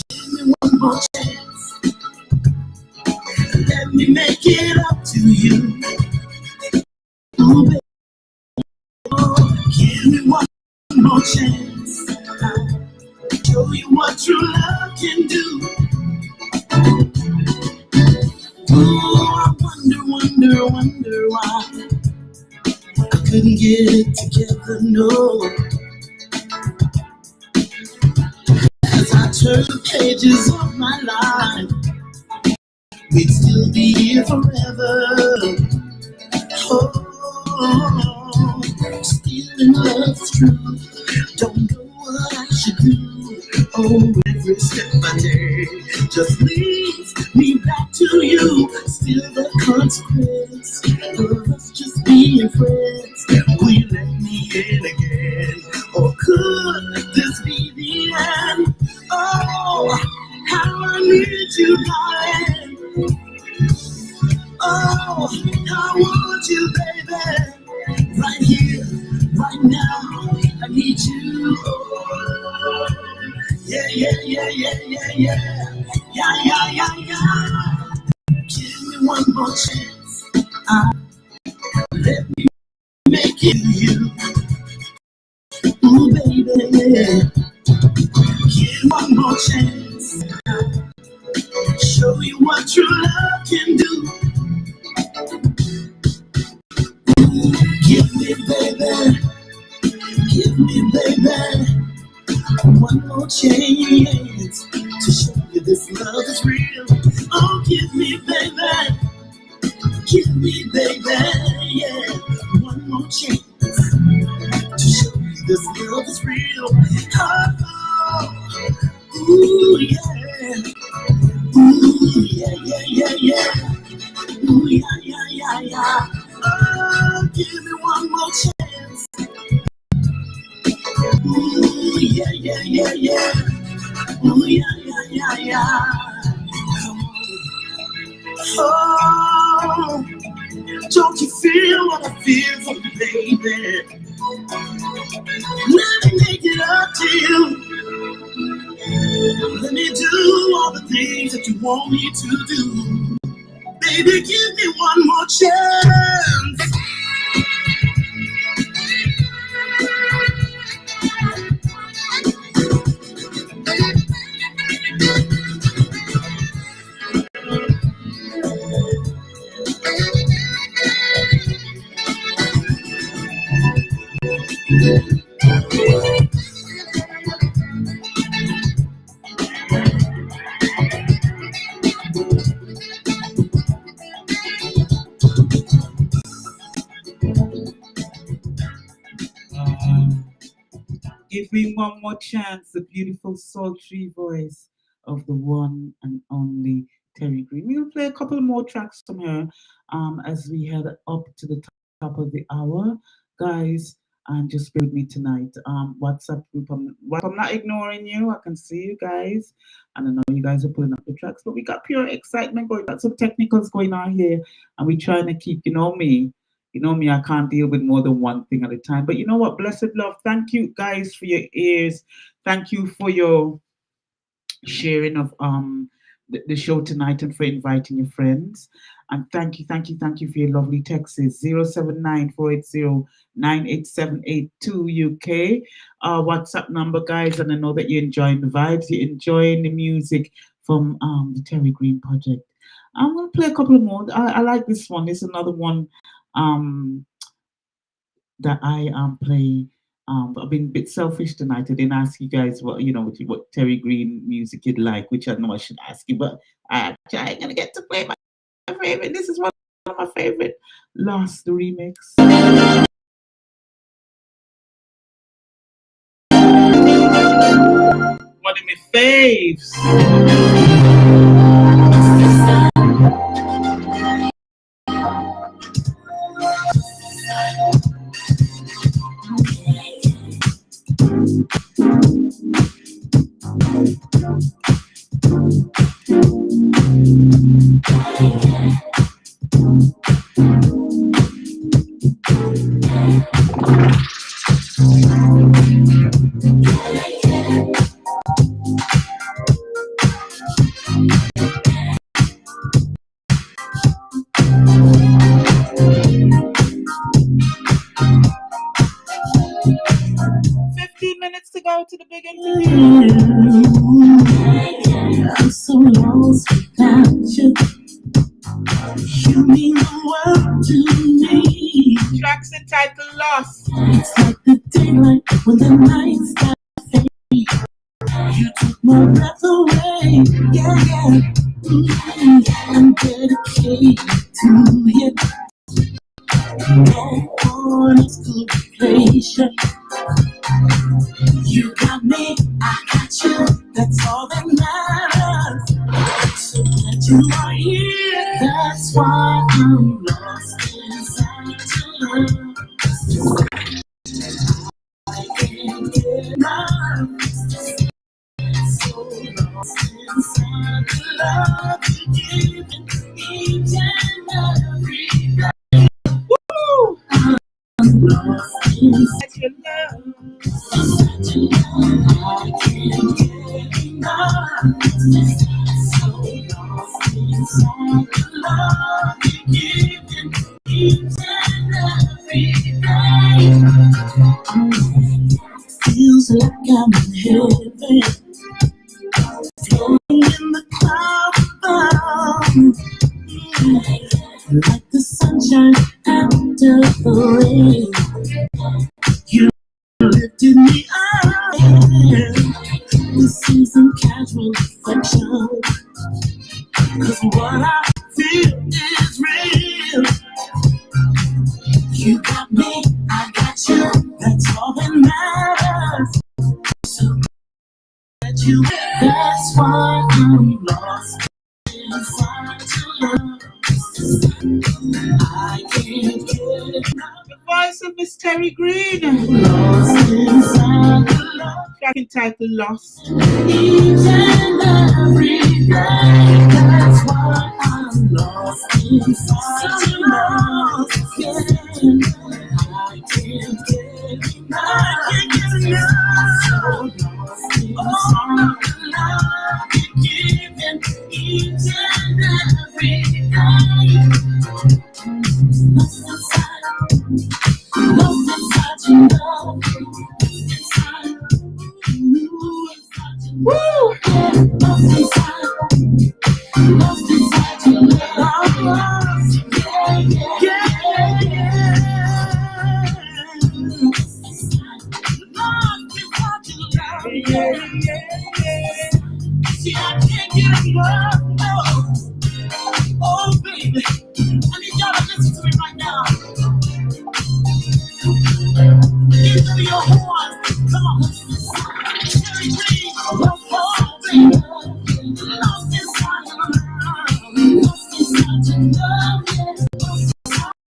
Give me one more chance. Let me make it up to you. Ooh, baby. Oh, give me one more chance. I'll show you what true love can do. Oh, I wonder why I couldn't get it together, no. As I turn the pages of my life, we'd still be here forever. Oh, still in love's truth. Don't know what I should do. Oh, every step I take just leads me back to you. Still the consequence of us just being friends. Will you let me in again? Or could this be the end? Oh, how I need you, darling. Oh, I want you, baby. Right here, right now, I need you. Oh, yeah, yeah, yeah, yeah, yeah, yeah. Yeah, yeah, yeah, yeah. Give me one more chance. Let me make it you. Ooh, baby. Give me one more chance. Show you what true love can do. Give me, baby. Give me, baby. One more chance to show you this love is real. Oh, give me, baby. Give me, baby. Yeah. One more chance to show you this love is real. Oh, ooh, yeah. Ooh, yeah, yeah, yeah, yeah. Ooh, yeah, yeah, yeah, yeah. Oh, give me one more chance. Ooh, yeah, yeah, yeah, yeah. Oh yeah, yeah, yeah, yeah. Come on. Oh, don't you feel what I feel for you, baby? Let me make it up to you. Let me do all the things that you want me to do. Baby, give me one more chance. Give me one more chance, the beautiful sultry voice of the one and only Terry Green. We'll play a couple more tracks from her as we head up to the top of the hour. Guys, just bear with me tonight. WhatsApp group, I'm not ignoring you. I can see you guys. And I know you guys are pulling up the tracks, but we got pure excitement going. Got some technicals going on here. And we're trying to keep, you know me, I can't deal with more than one thing at a time. But you know what? Blessed love. Thank you guys for your ears. Thank you for your sharing of the show tonight and for inviting your friends. And thank you for your lovely texts. 079-480-98782 UK. WhatsApp number, guys, and I know that you're enjoying the vibes, you're enjoying the music from the Terry Green Project. I'm gonna play a couple of more. I like this one. It's another one that I play. I've been a bit selfish tonight. I didn't ask you guys what Terry Green music you'd like, which I know I should ask you, but I ain't gonna get to play my favorite. This is one of my favorite. Lost, the remix. One of my faves. 15 minutes to go to the big interview. I'm so lost without you. You mean the world to me. Tracks entitled Lost. It's like the daylight when the night starts fading. You took my breath away. Yeah, yeah. I'm dedicated to you. No one else could replace you. You got me, I got you. That's all that matters. So glad you are here. That's why I'm lost inside your love. I can't get enough. So lost inside the love you give each and every day. Woo! I'm lost inside your love. I can't get enough. So lost inside the love you give each and every day. Feels like I'm in heaven, floating in the clouds above, like the sunshine after the rain. You lifted me up. This isn't casual affection, 'cause what I feel is real. You got me, I got you. That's all that matters. So that you, that's why I'm lost inside your love. I can't get enough. voice of Miss Terri Green. Lost inside the love. Track entitled Lost. Each and every day, that's why I'm lost inside your love. I can't get enough. So lost inside the love you're giving each and every day. Lost inside your love. Inside. Woo! Lost inside your love. See, I can't get enough. No. Oh, baby, I need y'all to listen to me right now. Give me your horns. Come on. Terri Green. Oh, baby. Lost inside your love. Lost inside your love.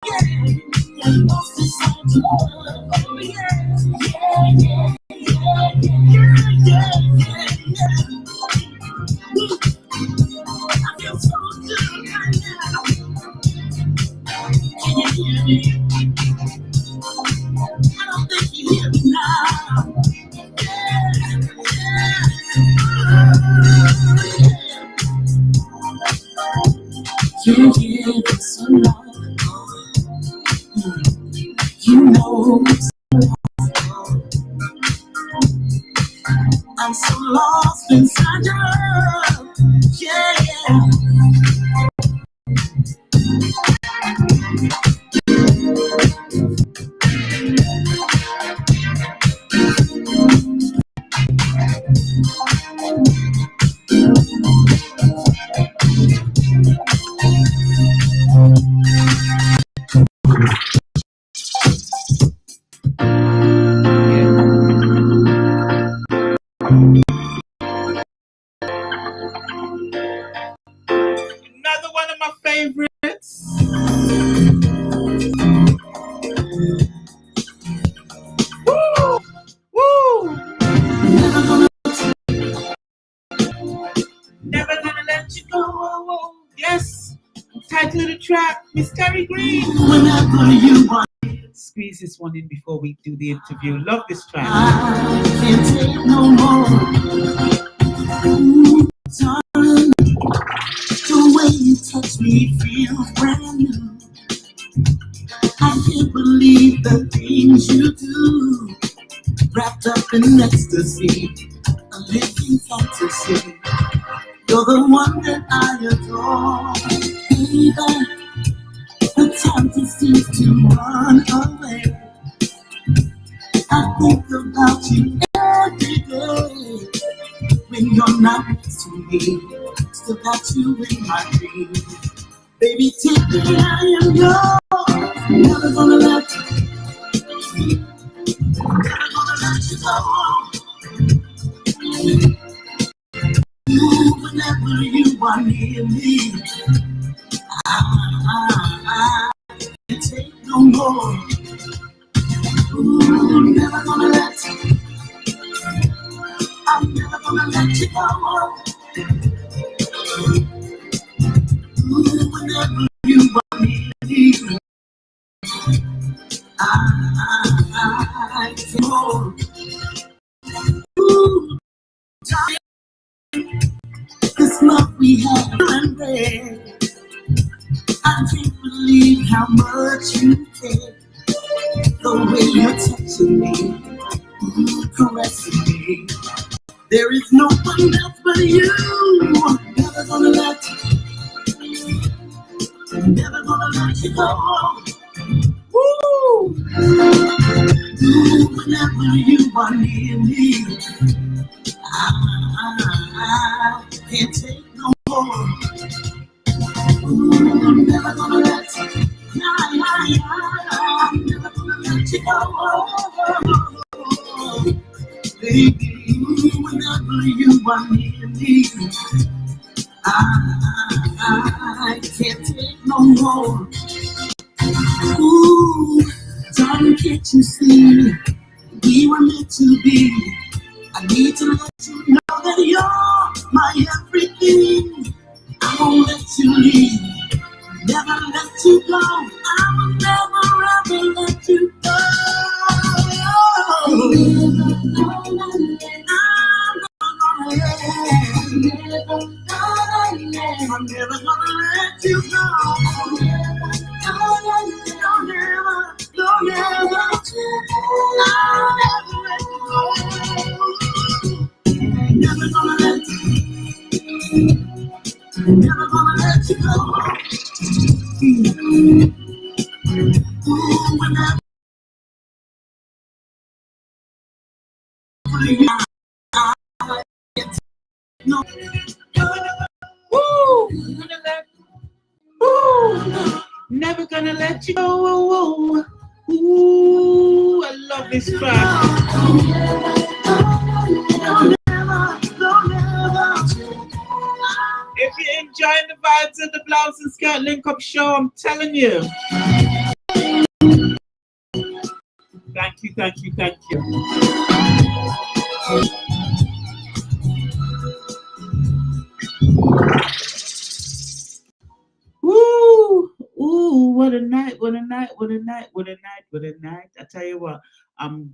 Yeah. Lost inside your love. Oh, yeah. Yeah. I feel so good right now. Can you hear me? I don't think you hear me now. You give it so long. You know it's I'm so lost inside your love. Yeah. Another one of my favorites. Woo! Woo! Never gonna let you go. Yes. Title of the track, Miss Terri Green. Whenever you want, Squeeze this one in before we do the interview. Love this track. I can't take no more. Ooh, darling, the way you touch me feels brand new. I can't believe the things you do. Wrapped up in ecstasy, a living fantasy. You're the one that I adore. Baby, the time just seems to run away. I think about you every day. When you're not next to me, still got you in my dreams. Baby, take me, I am yours. Never gonna let you, never gonna let you go. Whenever you are near me, I can't take no more. Ooh, never gonna let you, I'm never gonna let you go. Ooh, whenever you are near me, I can't more. Ooh, time, this love we have and there. I can't believe how much you care. The way you're touching me, caressing me. There is no one else but you. Never gonna let you, never gonna let you go. Woo! Ooh, whenever you are near me, I can't take no more. Ooh, never gonna let you, I'm never gonna let you go. Baby, whenever you are near me, I can't take no more. Ooh, Honey, can't you see? We were meant to be. I need to let you know that you're my everything. I won't let you leave, never let you go. I will never ever let you go. I'm never gonna let you go. Don't never, don't never, I'll never let you go. Never gonna let you, never gonna let you go. Whenever you know, Woo! Woo! Never gonna let you go. Ooh, I love this track. If you're enjoying the vibes of the Blouse and Skirt Link Up show, I'm telling you. Thank you, thank you, thank you. Woo! Ooh, what a night, what a night, what a night, what a night, what a night. I tell you what, I'm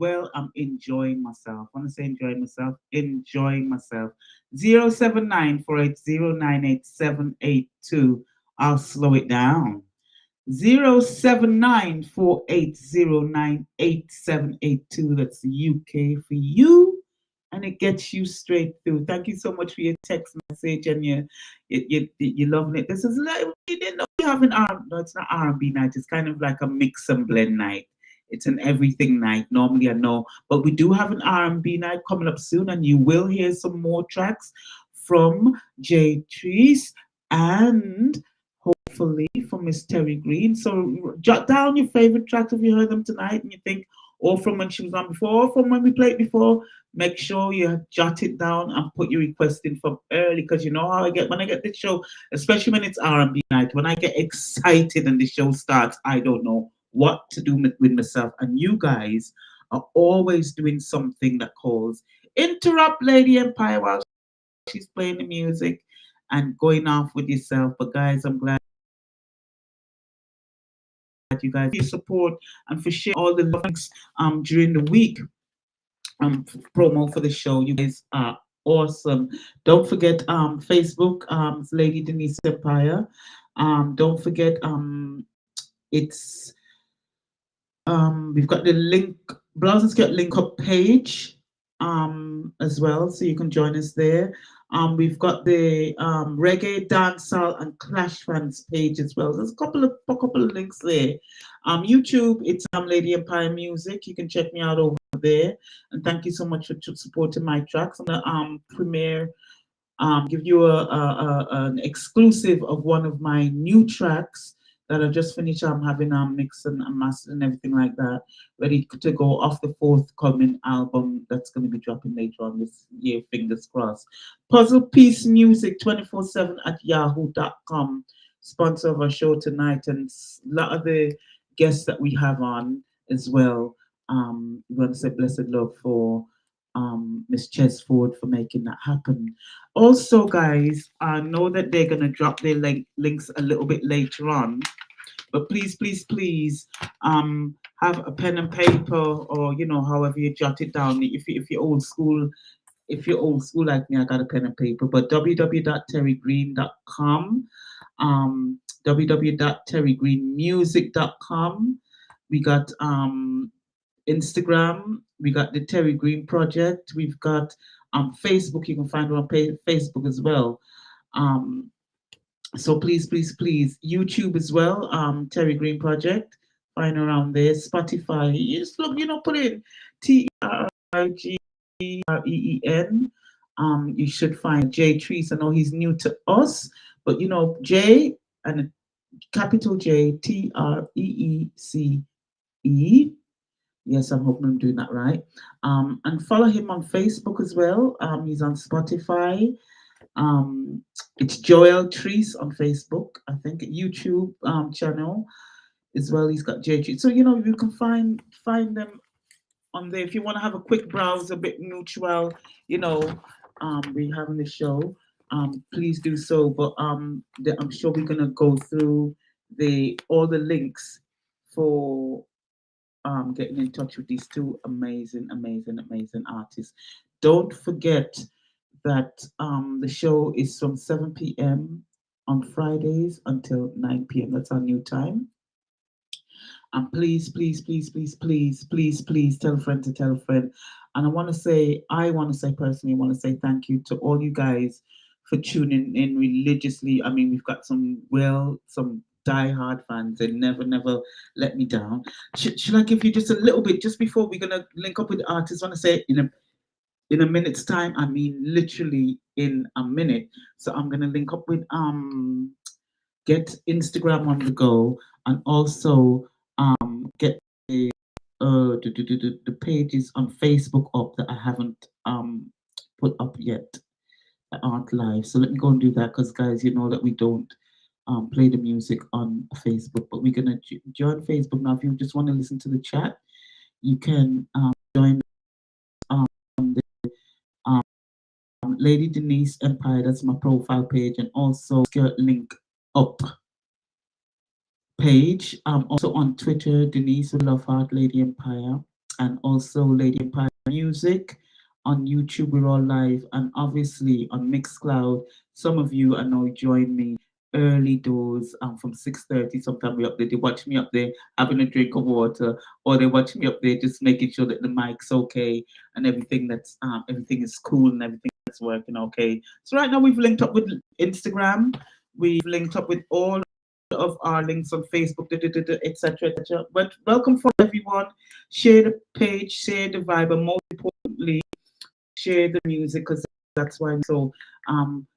enjoying myself. When I say enjoying myself, enjoying myself. 07948098782. I'll slow it down. 07948098782. That's the UK for you. And it gets you straight through. Thank you so much for your text message and you're loving it. This is like we didn't know we have an R. No, it's not R&B night. It's kind of like a mix and blend night. It's an everything night. Normally I know, but we do have an R&B night coming up soon, and you will hear some more tracks from JTREECE and hopefully from Miss Terri Green. So jot down your favorite tracks if you heard them tonight and you think, or from when she was on before, or from when we played before. Make sure you jot it down and put your request in from early, because you know how I get when I get this show, especially when it's R&B night. When I get excited and the show starts, I don't know what to do with myself. And you guys are always doing something that calls interrupt Lady Empire while she's playing the music and going off with yourself. But guys, I'm glad you guys for your support and for sharing all the links during the week. Promo for the show. You guys are awesome. Don't forget Facebook, it's Lady Denise Empire. Don't forget it's we've got the link, Blouse and Skirt link up page as well, so you can join us there. We've got the reggae, dancehall, and clash fans page as well. There's a couple of links there. YouTube, it's Lady Empire Music. You can check me out over there. And thank you so much for supporting my tracks. I'm gonna premiere, give you an exclusive of one of my new tracks that I just finished having mixed and mastered and everything like that, ready to go off the forthcoming album that's going to be dropping later on this year, fingers crossed. Puzzle Piece Music 24/7 at yahoo.com, sponsor of our show tonight, and a lot of the guests that we have on as well. We want to say blessed love for Miss Chesford for making that happen. Also, guys, I know that they're going to drop their links a little bit later on, but please, please, please have a pen and paper, or however you jot it down. If you're old school, like me, I got a pen and paper. But www.terrigreen.com, www.terrigreenmusic.com. We got Instagram. We got the Terri Green Project. We've got Facebook. You can find her on Facebook as well. So please, please, please, YouTube as well. Terri Green Project. Find her around there. Spotify. You just look, put in TERRIGREEN. You should find JTREECE. I know he's new to us, but J and capital J TREECE. Yes, I'm hoping I'm doing that right. And follow him on Facebook as well. He's on Spotify. It's Joel Treece on Facebook, I think. YouTube channel. as well. He's got J3. So you know you can find them on there. If you want to have a quick browse, a bit mutual, you know, we having the show. Please do so. But I'm sure we're gonna go through all the links for getting in touch with these two amazing, amazing, amazing artists. Don't forget that the show is from 7 p.m. on Fridays until 9 p.m. That's our new time. And please, please, please, please, please, please, please tell a friend to tell a friend. And I want to say personally, I want to say thank you to all you guys for tuning in religiously. I mean, we've got some die-hard fans. They never let me down. Should I give you just a little bit, just before we're going to link up with the artists? I want to say in a minute's time, I mean, literally in a minute. So I'm going to link up with, get Instagram on the go, and also get the pages on Facebook up that I haven't put up yet that aren't live. So let me go and do that, because guys, you know that we don't play the music on Facebook, but we're gonna join Facebook now. If you just want to listen to the chat, you can join the Lady Denise Empire. That's my profile page, and also link up page. Also on Twitter, Denise with Love Heart Lady Empire, and also Lady Empire Music. On YouTube, we're all live, and obviously on Mixcloud. Some of you I know join me early doors from 6:30. Sometimes we up there. They watch me up there having a drink of water, or they watch me up there just making sure that the mic's okay and everything everything is cool and everything is working okay. So right now we've linked up with Instagram. We've linked up with all of our links on Facebook, etc., etc. But welcome for everyone. Share the page, share the vibe, and most importantly, share the music, because that's why. So,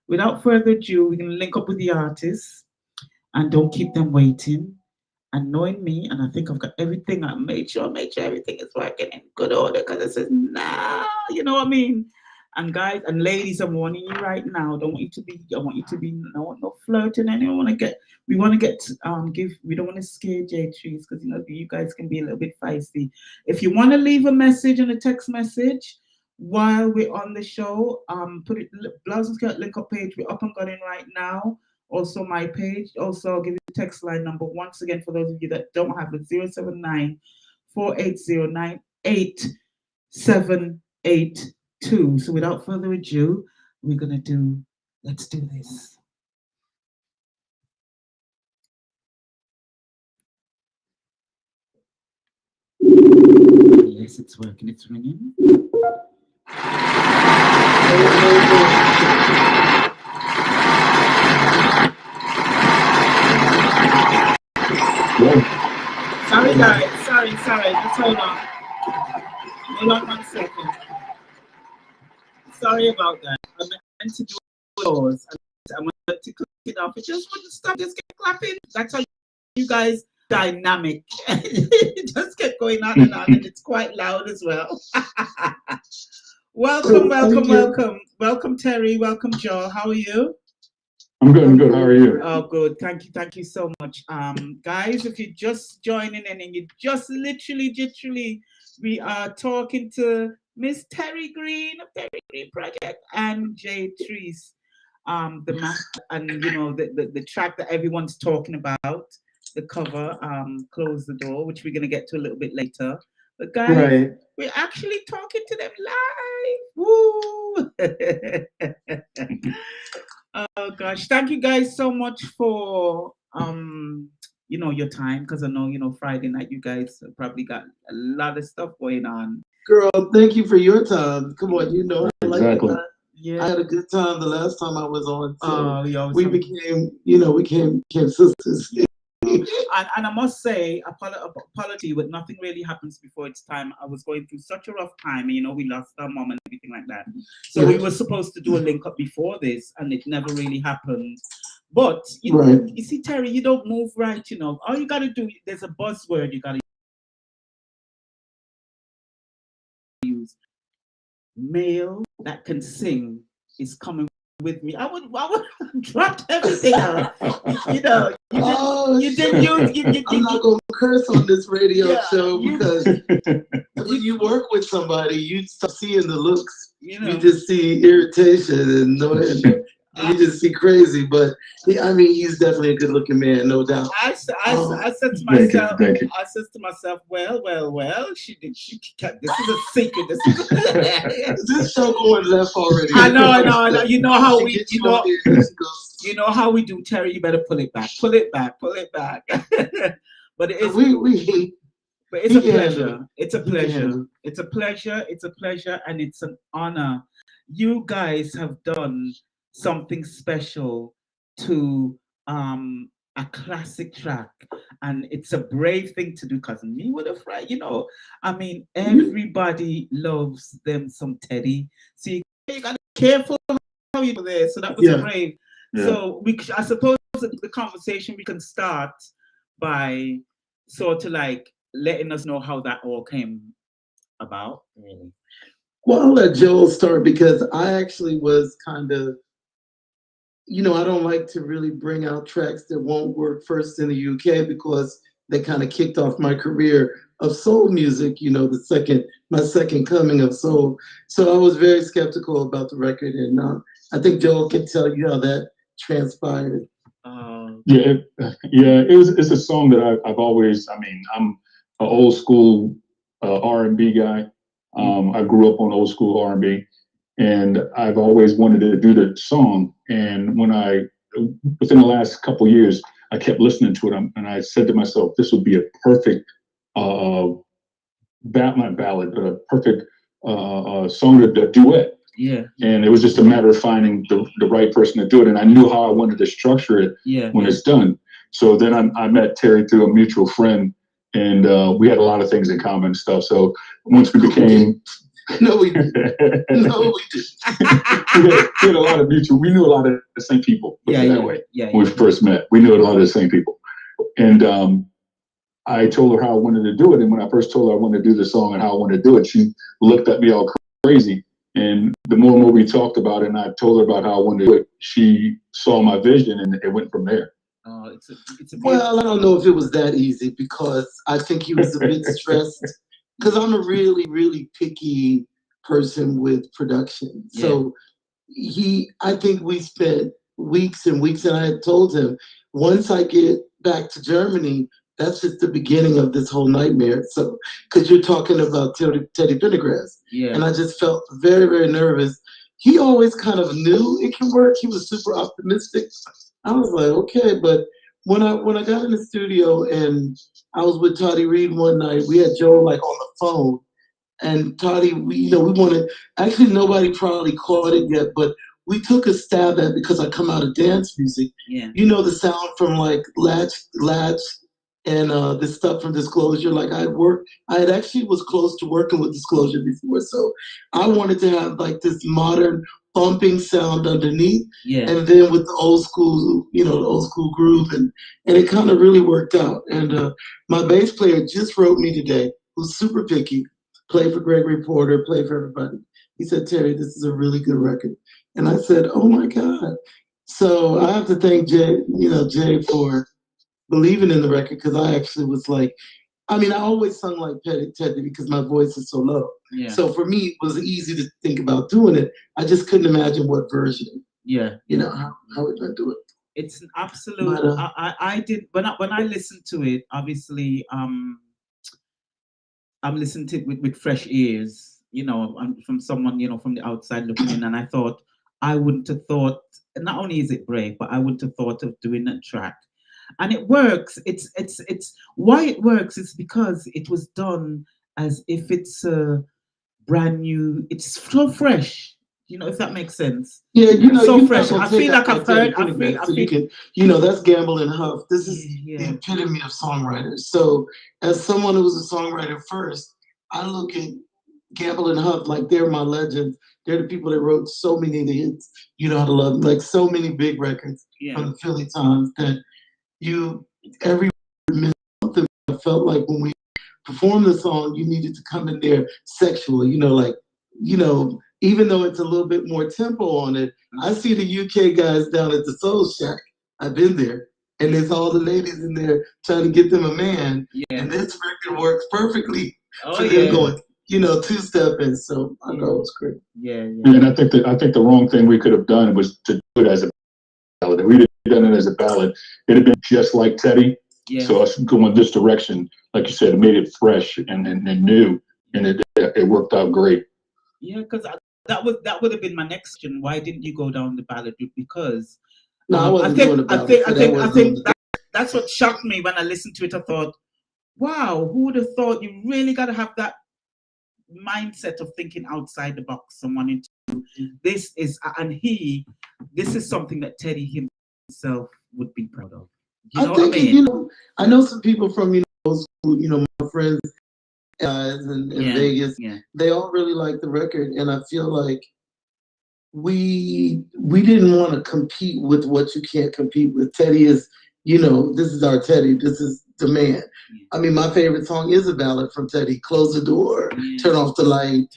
without further ado, we're gonna link up with the artists, and don't keep them waiting. And knowing me, and I think I've got everything. I made sure everything is working in good order, because it says now, you know what I mean. And guys and ladies, I'm warning you right now. I want you to be no flirting. We don't want to scare J3ECE, because you know you guys can be a little bit feisty. If you want to leave a message and a text message while we're on the show, put it Blouse and Skirt link up page. We're up and running right now. Also my page. Also I'll give you the text line number once again for those of you that don't have it: 079-480-9878. So without further ado, let's do this. Yes, it's working, it's ringing. Sorry guys, sorry, just hold on. Hold on 1 second. Sorry about that. I meant to do yours. I wanted to click it off. It just wouldn't stop. Just kept clapping. That's how you guys dynamic. It just kept going on, and it's quite loud as well. Welcome Terry. Welcome Joel. How are you? I'm good. How are you? Oh, good. Thank you so much. Guys, if you're just joining in and you just literally, we are talking to Miss Terri Green of Terri Green Project and J3ECE, the track that everyone's talking about, the cover, Close the Door, which we're gonna get to a little bit later. But guys, we're actually talking to them live. Woo! Oh gosh, thank you guys so much for your time, because I know Friday night you guys probably got a lot of stuff going on. Girl, thank you for your time. Come on, exactly. Yeah. I had a good time the last time I was on. So we became sisters. And I must say, apology, but nothing really happens before its time. I was going through such a rough time, we lost our mom and everything like that. So we were supposed to do a link up before this, and it never really happened. But you see, Terry, you don't move right, All you gotta do, there's a buzzword you gotta use. Male that can sing is coming with me. I would drop everything. You didn't use. I'm not gonna curse on this radio show because when you work with somebody, you start seeing the looks. You just see irritation and you just see crazy. But he's definitely a good-looking man, no doubt. I said to myself, I said to myself, well, she kept, this is a secret. This is this show going left already. I know. You know how we, you know how we do, Terry. You better pull it back. But it is. But it's a pleasure. It's a pleasure. It's a pleasure. It's a pleasure, and it's an honor. You guys have done something special to a classic track, and it's a brave thing to do because me with a friend, everybody loves them some Teddy. So you gotta be careful how you do there. So that was brave. Yeah. So I suppose the conversation we can start by sort of like letting us know how that all came about. Really. Well, I'll let Joel start because I actually was kind of, I don't like to really bring out tracks that won't work first in the UK because they kind of kicked off my career of soul music, my second coming of soul. So I was very skeptical about the record, and I think Joel can tell you how that transpired. It's a song that I've always, I'm an old school R&B guy. I grew up on old school R&B, and I've always wanted to do the song. And within the last couple of years, I kept listening to it, and I said to myself, this would be a perfect not ballad, but a perfect song to duet. Yeah. And it was just a matter of finding the right person to do it. And I knew how I wanted to structure it when it's done. So then I met Terry through a mutual friend, and we had a lot of things in common and stuff. So once we became... No, we didn't. No, we didn't. We had a lot of mutual... We knew a lot of the same people. That way. When we first met. We knew a lot of the same people. And I told her how I wanted to do it. And when I first told her I wanted to do the song and how I wanted to do it, she looked at me all crazy. And the more and more we talked about it, and I told her about how I wanted to do it, she saw my vision, and it went from there. Well, I don't know if it was that easy because I think he was a bit stressed because I'm a really, really picky person with production. Yeah. So I think we spent weeks and weeks, and I had told him, once I get back to Germany, that's just the beginning of this whole nightmare. So, because you're talking about Teddy Pendergrass. Yeah. And I just felt very, very nervous. He always kind of knew it can work. He was super optimistic. I was like, okay. But when I got in the studio and I was with Toddy Reed one night, we had Joe like on the phone. And Toddy, we wanted, actually nobody probably caught it yet, but we took a stab at, because I come out of dance music. Yeah. The sound from like Latch, and this stuff from Disclosure. Like I had actually was close to working with Disclosure before. So I wanted to have like this modern bumping sound underneath. Yeah. And then with the old school, the old school groove. And it kind of really worked out. And my bass player just wrote me today, who's super picky, play for Gregory Porter, play for everybody. He said, Terry, this is a really good record. And I said, oh my God. So I have to thank Jay for believing in the record, because I actually was like, I always sung like Teddy because my voice is so low. Yeah. So for me, it was easy to think about doing it. I just couldn't imagine what version. Yeah. How we're going to do it. It's an absolute. But, I did when I listened to it. Obviously, I'm listening to it with fresh ears. From someone from the outside looking in, and I wouldn't have thought. Not only is it brave, but I wouldn't have thought of doing that track. And it works. It's why it works is because it was done as if it's a brand new. It's so fresh, if that makes sense. Yeah, so fresh. I feel like I've heard. That's Gamble and Huff. This is the epitome of songwriters. So as someone who was a songwriter first, I look at Gamble and Huff like they're my legends. They're the people that wrote so many of the hits. You know how to love them, like so many big records from the Philly times that. Every minute something, I felt like when we performed the song, you needed to come in there sexual, even though it's a little bit more tempo on it. I see the UK guys down at the Soul Shack. I've been there. and there's all the ladies in there trying to get them a man. Yeah. And this record works perfectly Oh, for them yeah. going, you know, two-stepping. So I thought it was great. Yeah. And I think the wrong thing we could have done was to do it as a ballad. If we'd have done it as a ballad, it'd have been just like Teddy. Yeah. So us going this direction, like you said, it made it fresh and new, and it worked out great. Yeah, because that would have been my next question. Why didn't you go down the ballad route? Because No, I wasn't doing the ballad. I think that's what shocked me when I listened to it. I thought, wow, who would have thought? You really got to have that mindset of thinking outside the box. Someone into this is, and this is something that Teddy himself would be proud of. You know what I mean? You know, I know some people from my friends guys in Vegas. Yeah. They all really like the record, and I feel like we didn't want to compete with what you can't compete with. Teddy is, this is our Teddy. This is the man. Yeah. I mean, my favorite song is a ballad from Teddy. Close the door, turn off the light,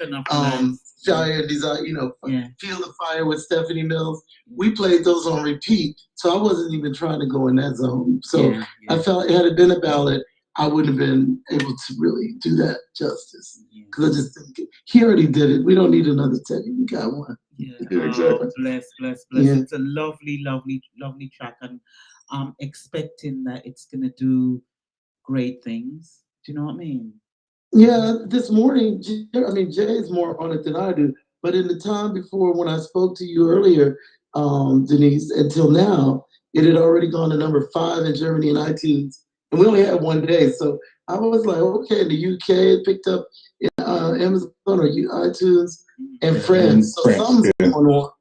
Fire Desire, Feel the Fire with Stephanie Mills. We played those on repeat, so I wasn't even trying to go in that zone. So I felt had it been a ballad, I wouldn't have been able to really do that justice. Because I just think he already did it. We don't need another Teddy. We got one. Yeah, exactly. Bless. Yeah. It's a lovely track, and I'm expecting that it's gonna do great things. Do you know what I mean? Yeah, this morning, Jay's more on it than I do. But in the time before when I spoke to you earlier, Denise, until now, it had already gone to number 5 in Germany and iTunes. And we only had one day. So I was like, okay, in the UK, it picked up in Amazon or iTunes and France. So something's going on.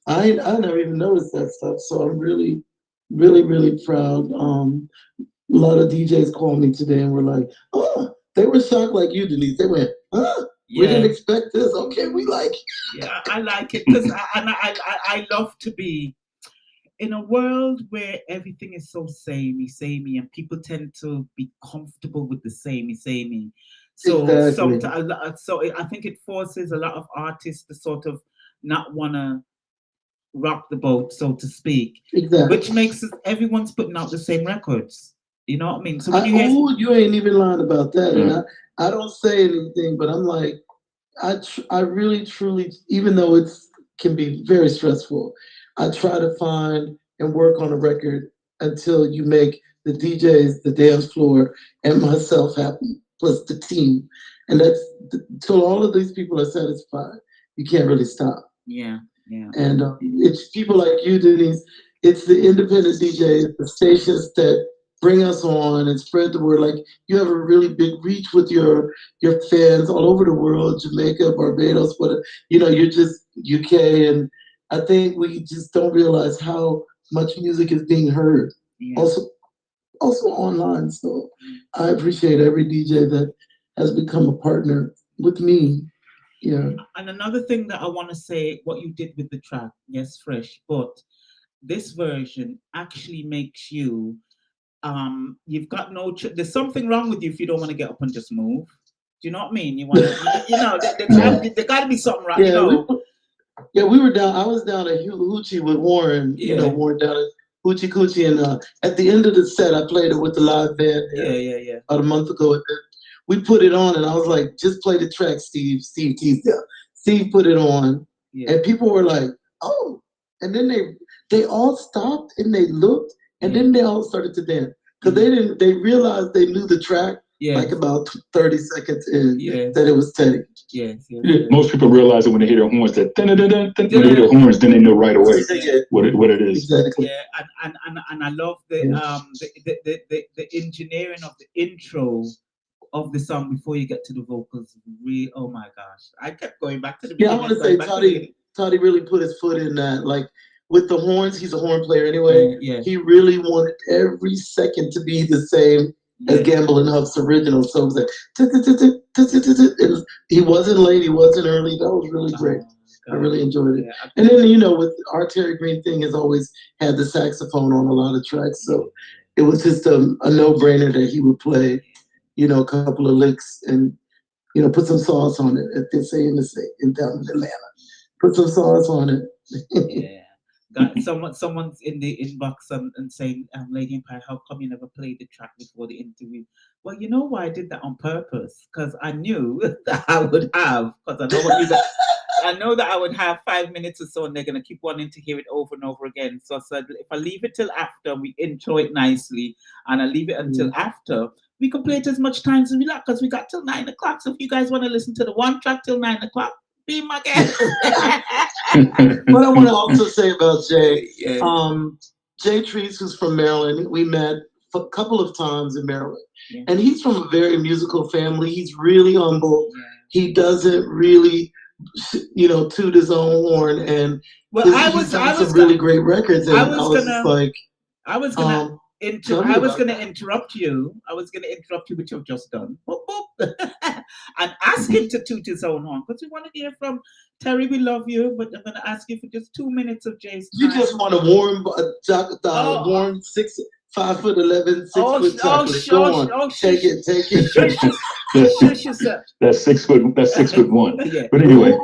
I never even noticed that stuff. So I'm really, really, really proud. A lot of DJs called me today and were like, oh, they were shocked like you, Denise. They went, huh? Yeah. We didn't expect this. Okay, we like it. Yeah, I like it because I love to be in a world where everything is so samey, and people tend to be comfortable with the samey. So Exactly. So I think it forces a lot of artists to sort of not want to rock the boat, so to speak. Exactly. Which makes everyone's putting out the same records. You know what I mean? So when you ain't even lying about that. And I don't say anything, but I'm like, I really, truly, even though it can be very stressful, I try to find and work on a record until you make the DJs, the dance floor, and myself happy, plus the team. And that's till all of these people are satisfied. You can't really stop. Yeah. And it's people like you, Denise. It's the independent DJs, the stations that bring us on and spread the word. Like you have a really big reach with your fans all over the world, Jamaica, Barbados, but you're just UK, and I think we just don't realize how much music is being heard. Yeah. Also online. So I appreciate every DJ that has become a partner with me. Yeah. And another thing that I want to say, what you did with the track, yes, fresh, but this version actually makes you you've got there's something wrong with you if you don't want to get up and just move. Do you know what I mean? You want to, there got to be something wrong. Yeah, we were down. I was down at Hoochie with Warren. Warren down at Hoochie Coochie, and at the end of the set, I played it with the live band. Yeah. About a month ago, we put it on, and I was like, "Just play the track, Steve." Steve put it on, and people were like, "Oh!" And then they all stopped and they looked. And then they all started to dance because they realized they knew the track like about 30 seconds in that it was Teddy. Yes. Most people realize it when they hear their horns. That when they hear their horns, then they know right away what it is. Exactly. Yeah, and I love the engineering of the intro of the song before you get to the vocals. Oh my gosh, I kept going back to the beginning. I want to say Toddy really put his foot in that, like. With the horns, he's a horn player anyway. Yeah. He really wanted every second to be the same as Gamble and Huff's original. So it was like, he wasn't late, he wasn't early. That was really great. I really enjoyed it. Yeah. And then, with our Terri Green thing has always had the saxophone on a lot of tracks. So it was just a no-brainer that he would play, a couple of licks and, put some sauce on it, as they say in down in Atlanta. Put some sauce on it. Yeah. Someone's in the inbox and saying, Lady Empire, how come you never played the track before the interview? Well, you know why I did that on purpose? Because I knew that I would have, because I know what you got. I know that I would have 5 minutes or so, and they're gonna keep wanting to hear it over and over again. So I said, if I leave it till after, we intro it nicely, and I leave it until after, we can play it as much time as we like, because we got till 9 o'clock. So if you guys want to listen to the one track till 9 o'clock, be my guest. What I want to also say about Jay, JTREECE was from Maryland. We met a couple of times in Maryland, and he's from a very musical family. He's really humble. He doesn't really, toot his own horn, and I was some really great records. And I was gonna interrupt you. I was gonna interrupt you, which you've just done, boop, boop. And ask him to toot his own horn, because we want to hear from Terry. We love you, but I'm gonna ask you for just 2 minutes of Jay's time. You just want a warm, warm 5'11", 6 foot chocolate. Go on, take it. That's 6 foot. That's 6'1". Yeah. But anyway,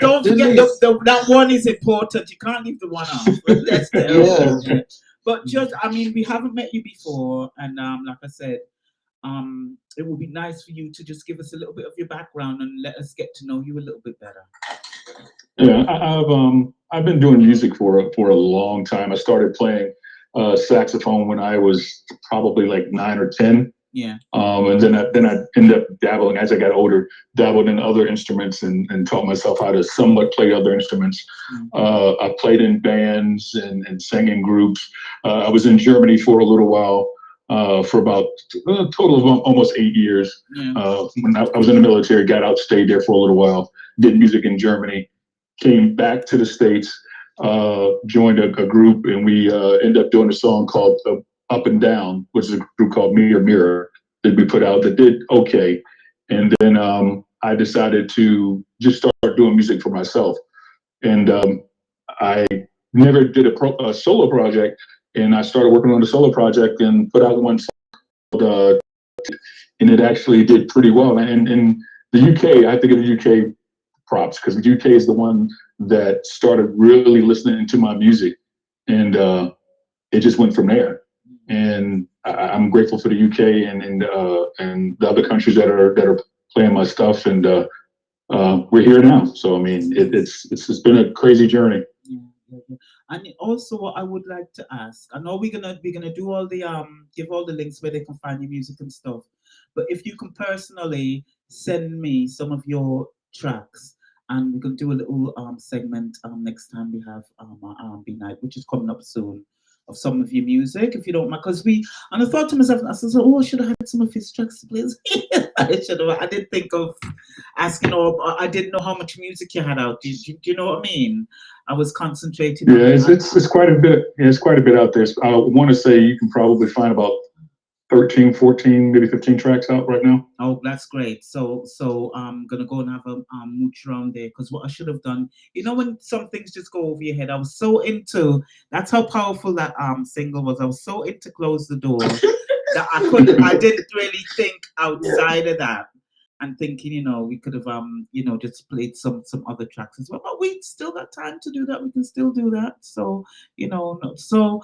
don't forget that one is important. You can't leave the one off. But just, I mean, we haven't met you before, and like I said, it would be nice for you to just give us a little bit of your background and let us get to know you a little bit better. Yeah, I've been doing music for a long time. I started playing saxophone when I was probably like 9 or 10. Yeah. And then I ended up dabbling as I got older, dabbled in other instruments and taught myself how to somewhat play other instruments. I played in bands and sang in groups. I was in Germany for a little while, for about a total of almost 8 years. When I was in the military, got out, stayed there for a little while, did music in Germany, came back to the States, joined a group, and we ended up doing a song called Up and Down, which is a group called Mirror Mirror that we put out that did okay. And then I decided to just start doing music for myself. And I never did a solo project, and I started working on the solo project and put out one song called, and it actually did pretty well. And in the UK, I have to give the UK props, because the UK is the one that started really listening to my music, and it just went from there. And I'm grateful for the UK and the other countries that are playing my stuff, and we're here now. So I mean, it's been a crazy journey. And also, what I would like to ask, I know we're gonna do all the give all the links where they can find your music and stuff, but if you can personally send me some of your tracks, and we're gonna do a little segment next time we have our R&B night, which is coming up soon, of some of your music, if you don't mind. Because and I thought to myself, I said, oh, I should have had some of his tracks, please. I didn't think of asking, or I didn't know how much music you had out. Do you know what I mean? I was concentrating. Yeah, it's quite a bit. Yeah, it's quite a bit out there. I want to say you can probably find about 13, 14, maybe 15 tracks out right now. Oh, that's great. So I'm gonna go and have a mooch around there, because what I should have done, when some things just go over your head. I was so into, that's how powerful that single was. I was so into Close the Door that I didn't really think outside of that, and thinking, we could have just played some other tracks as well. But we still got time to do that. We can still do that. So so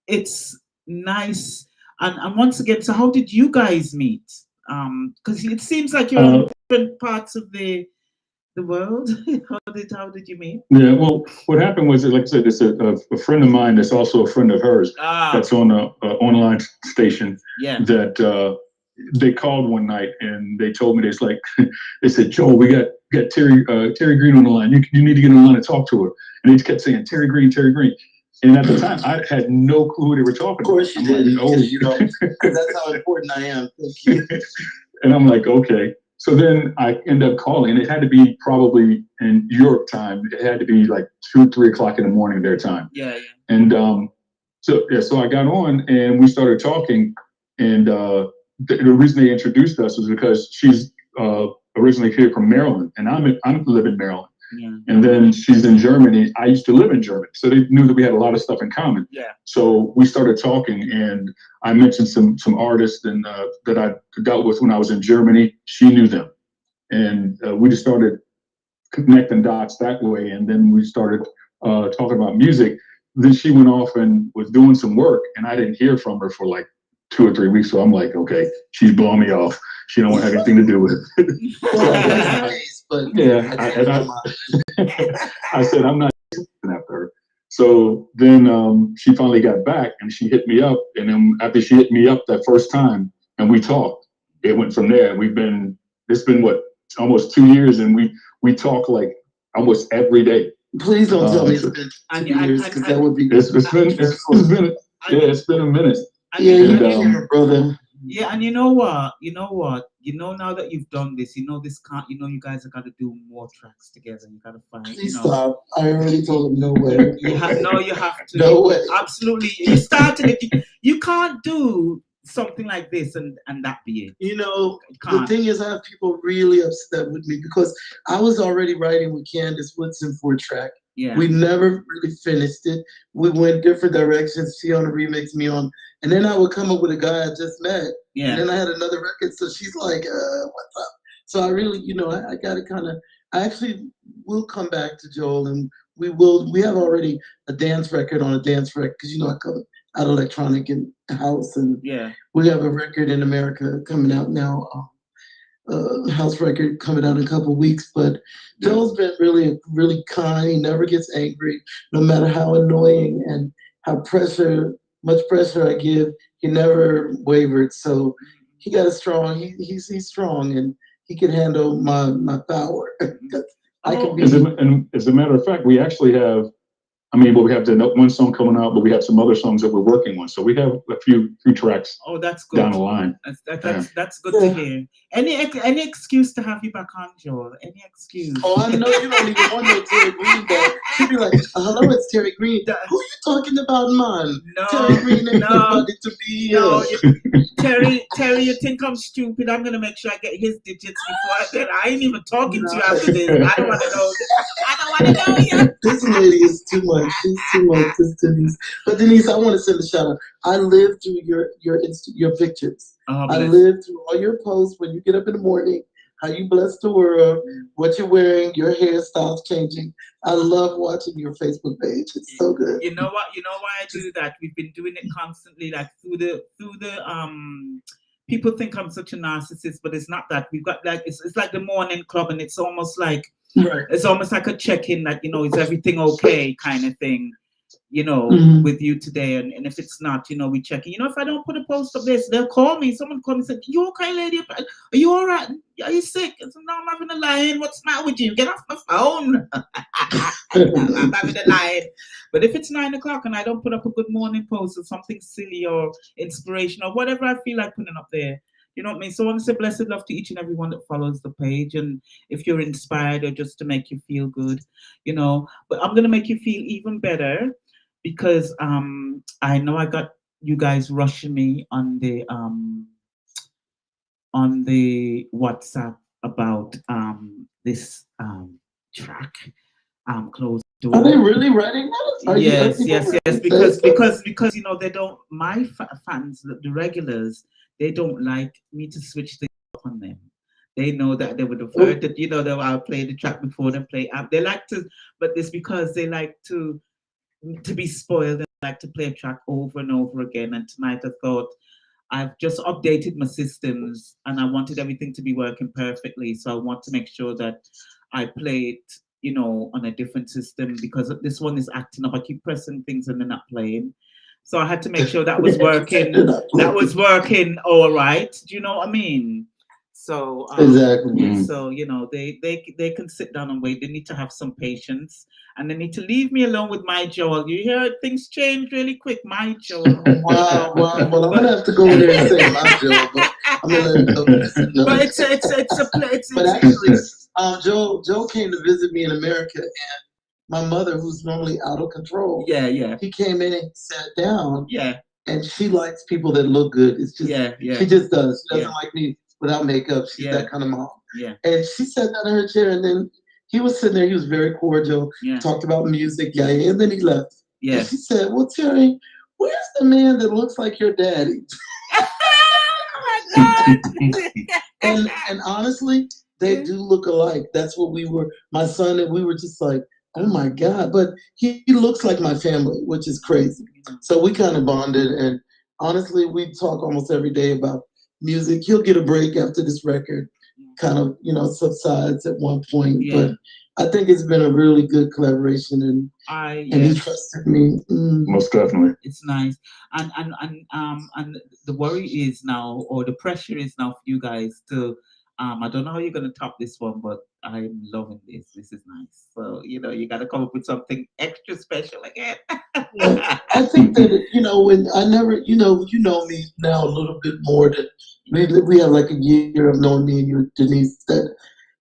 it's nice. And once again, so how did you guys meet? Because it seems like you're in different parts of the world. How did you meet? Yeah, well, what happened was, like I said, it's a friend of mine that's also a friend of hers that's on an online station. Yeah. That they called one night and they told me this, like, they said, Joel, we got Terry Green on the line. You need to get on the line and talk to her. And they just kept saying, Terry Green, Terry Green. And at the time, I had no clue who they were talking about. Of course you did. Because that's how important I am. Thank you. And I'm like, okay. So then I end up calling, and it had to be probably in Europe time. It had to be like 2, 3 o'clock in the morning their time. Yeah. And so I got on, and we started talking. And the reason they introduced us was because she's originally here from Maryland, and I live in Maryland. Yeah. And then she's in Germany. I used to live in Germany, so they knew that we had a lot of stuff in common. Yeah. So we started talking, and I mentioned some artists and that I dealt with when I was in Germany. She knew them, and we just started connecting dots that way. And then we started talking about music. Then she went off and was doing some work, and I didn't hear from her for like 2 or 3 weeks. So I'm like, okay, she's blowing me off. She don't want to have anything to do with it. But yeah, I said I'm not after her. So then she finally got back, and she hit me up. And then after she hit me up that first time, and we talked, it went from there. It's been what, almost 2 years, and we talk like almost every day. Please don't tell me it's been 2 years, because that would be. It's been a minute. Yeah, brother. Yeah, and you know what? Now that you've done this, this can't. You guys have got to do more tracks together. You got to find. Please stop. I already told him no way. You have to. No way. Absolutely. You started it. You can't do something like this and that be it. The thing is, I have people really upset with me because I was already writing with Candace Woodson for a track. Yeah. We never really finished it. We went different directions. She on a remix, me on, and then I would come up with a guy I just met. Yeah. And then I had another record, so she's like, "What's up?" So I really, I got to kind of. I actually will come back to Joel, and we will. We have already a dance record on a dance record because I come out electronic and house, and we have a record in America coming out now. House record coming out in a couple of weeks, but Joel's been really kind. He never gets angry, no matter how annoying and how much pressure I give. He never wavered. So he got a strong. He's strong, and he can handle my power. I can be. As a matter of fact, we actually have. We have the one song coming out, but we have some other songs that we're working on. So we have a few tracks. Oh, that's good. Down the line. That's good to hear. Any excuse to have you back on, Joel? Any excuse? Oh, I know you don't even want no Terry Green back. She'd be like, "Hello, it's Terry Green. Who you talking about, man? No, Terry Green ain't nobody to be here." No, Terry, you think I'm stupid? I'm gonna make sure I get his digits before I ain't even talking to you after this. I don't want to know. I don't want to know you. This lady is too much. She's too much. This Denise. But Denise, I want to send a shout out. I live through your pictures. I live through all your posts when you get up in the morning. How you bless the world, what you're wearing, your hairstyle's changing. I love watching your Facebook page. It's so good. You know what? You know why I do that? We've been doing it constantly, like through the people think I'm such a narcissist, but it's not that. We've got like it's like the morning club, and it's almost like it's almost like a check-in that is everything okay kind of thing. With you today, and if it's not, we check in. If I don't put a post of this, they'll call me. Someone call me and say, "You okay, lady? Are you all right? Are you sick?" I said, "No, I'm having a line. What's the matter with you? Get off my phone." I'm having a line. But if it's 9 o'clock and I don't put up a good morning post or something silly or inspirational, whatever I feel like putting up there, you know what I mean? So I want to say blessed love to each and every one that follows the page. And if you're inspired or just to make you feel good, but I'm going to make you feel even better. Because I know I got you guys rushing me on the WhatsApp about this track. Close door. Are they really writing that? Yes. Because they don't. My fans, the regulars, they don't like me to switch things up on them. They know that they would have heard that I'll play the track before they play up. They like to, but it's because they like to be spoiled and like to play a track over and over again. And tonight I thought I've just updated my systems and I wanted everything to be working perfectly. So I want to make sure that I play it, on a different system because this one is acting up. I keep pressing things and they're not playing. So I had to make sure that was working. That was working all right. Do you know what I mean? So exactly. So they can sit down and wait. They need to have some patience, and they need to leave me alone with my Joel. You hear things change really quick, my Joel. Wow. Well, I'm gonna have to go there and say my Joel, but I'm gonna let him know. But it's a play. But actually, Joe came to visit me in America, and my mother, who's normally out of control, he came in and sat down, and she likes people that look good. It's just she just does. She doesn't like me without makeup. She's that kind of mom. Yeah. And she sat down in her chair, and then he was sitting there. He was very cordial. Talked about music. And then he left. Yeah. And she said, "Well, Terry, where's the man that looks like your daddy?" Oh my God. and honestly, they do look alike. That's what we were. My son and we were just like, Oh my God! But he looks like my family, which is crazy. So we kind of bonded, and honestly, we talk almost every day about music. He'll get a break after this record, kind of subsides at one point, but I think it's been a really good collaboration, and he trusted me. Most definitely. It's nice, and the worry is now, or the pressure is now for you guys to. I don't know how you're gonna top this one, but I'm loving this. This is nice. So you got to come up with something extra special again. Well, I think that when I never me now a little bit more than we have like a year of knowing me and you, Denise, that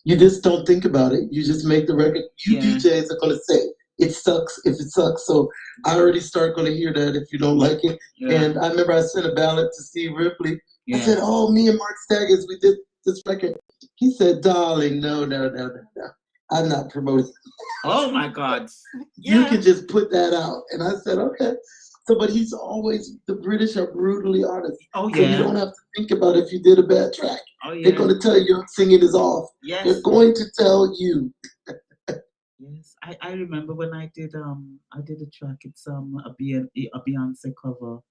you just don't think about it. You just make the record. You DJs are gonna say it sucks if it sucks. So I already start gonna hear that if you don't like it. And I remember I sent a ballot to Steve Ripley. I said, "Oh, me and Mark Staggers, we did this record." He said, "Darling, no, no, no, no, no. I'm not promoting. Oh my God! You can just put that out." And I said, "Okay." So, but he's always, the British are brutally honest. Oh So you don't have to think about if you did a bad track. They're going to tell you your singing is off. They're going to tell you. Yes, I remember when I did a track. It's a Beyonce cover,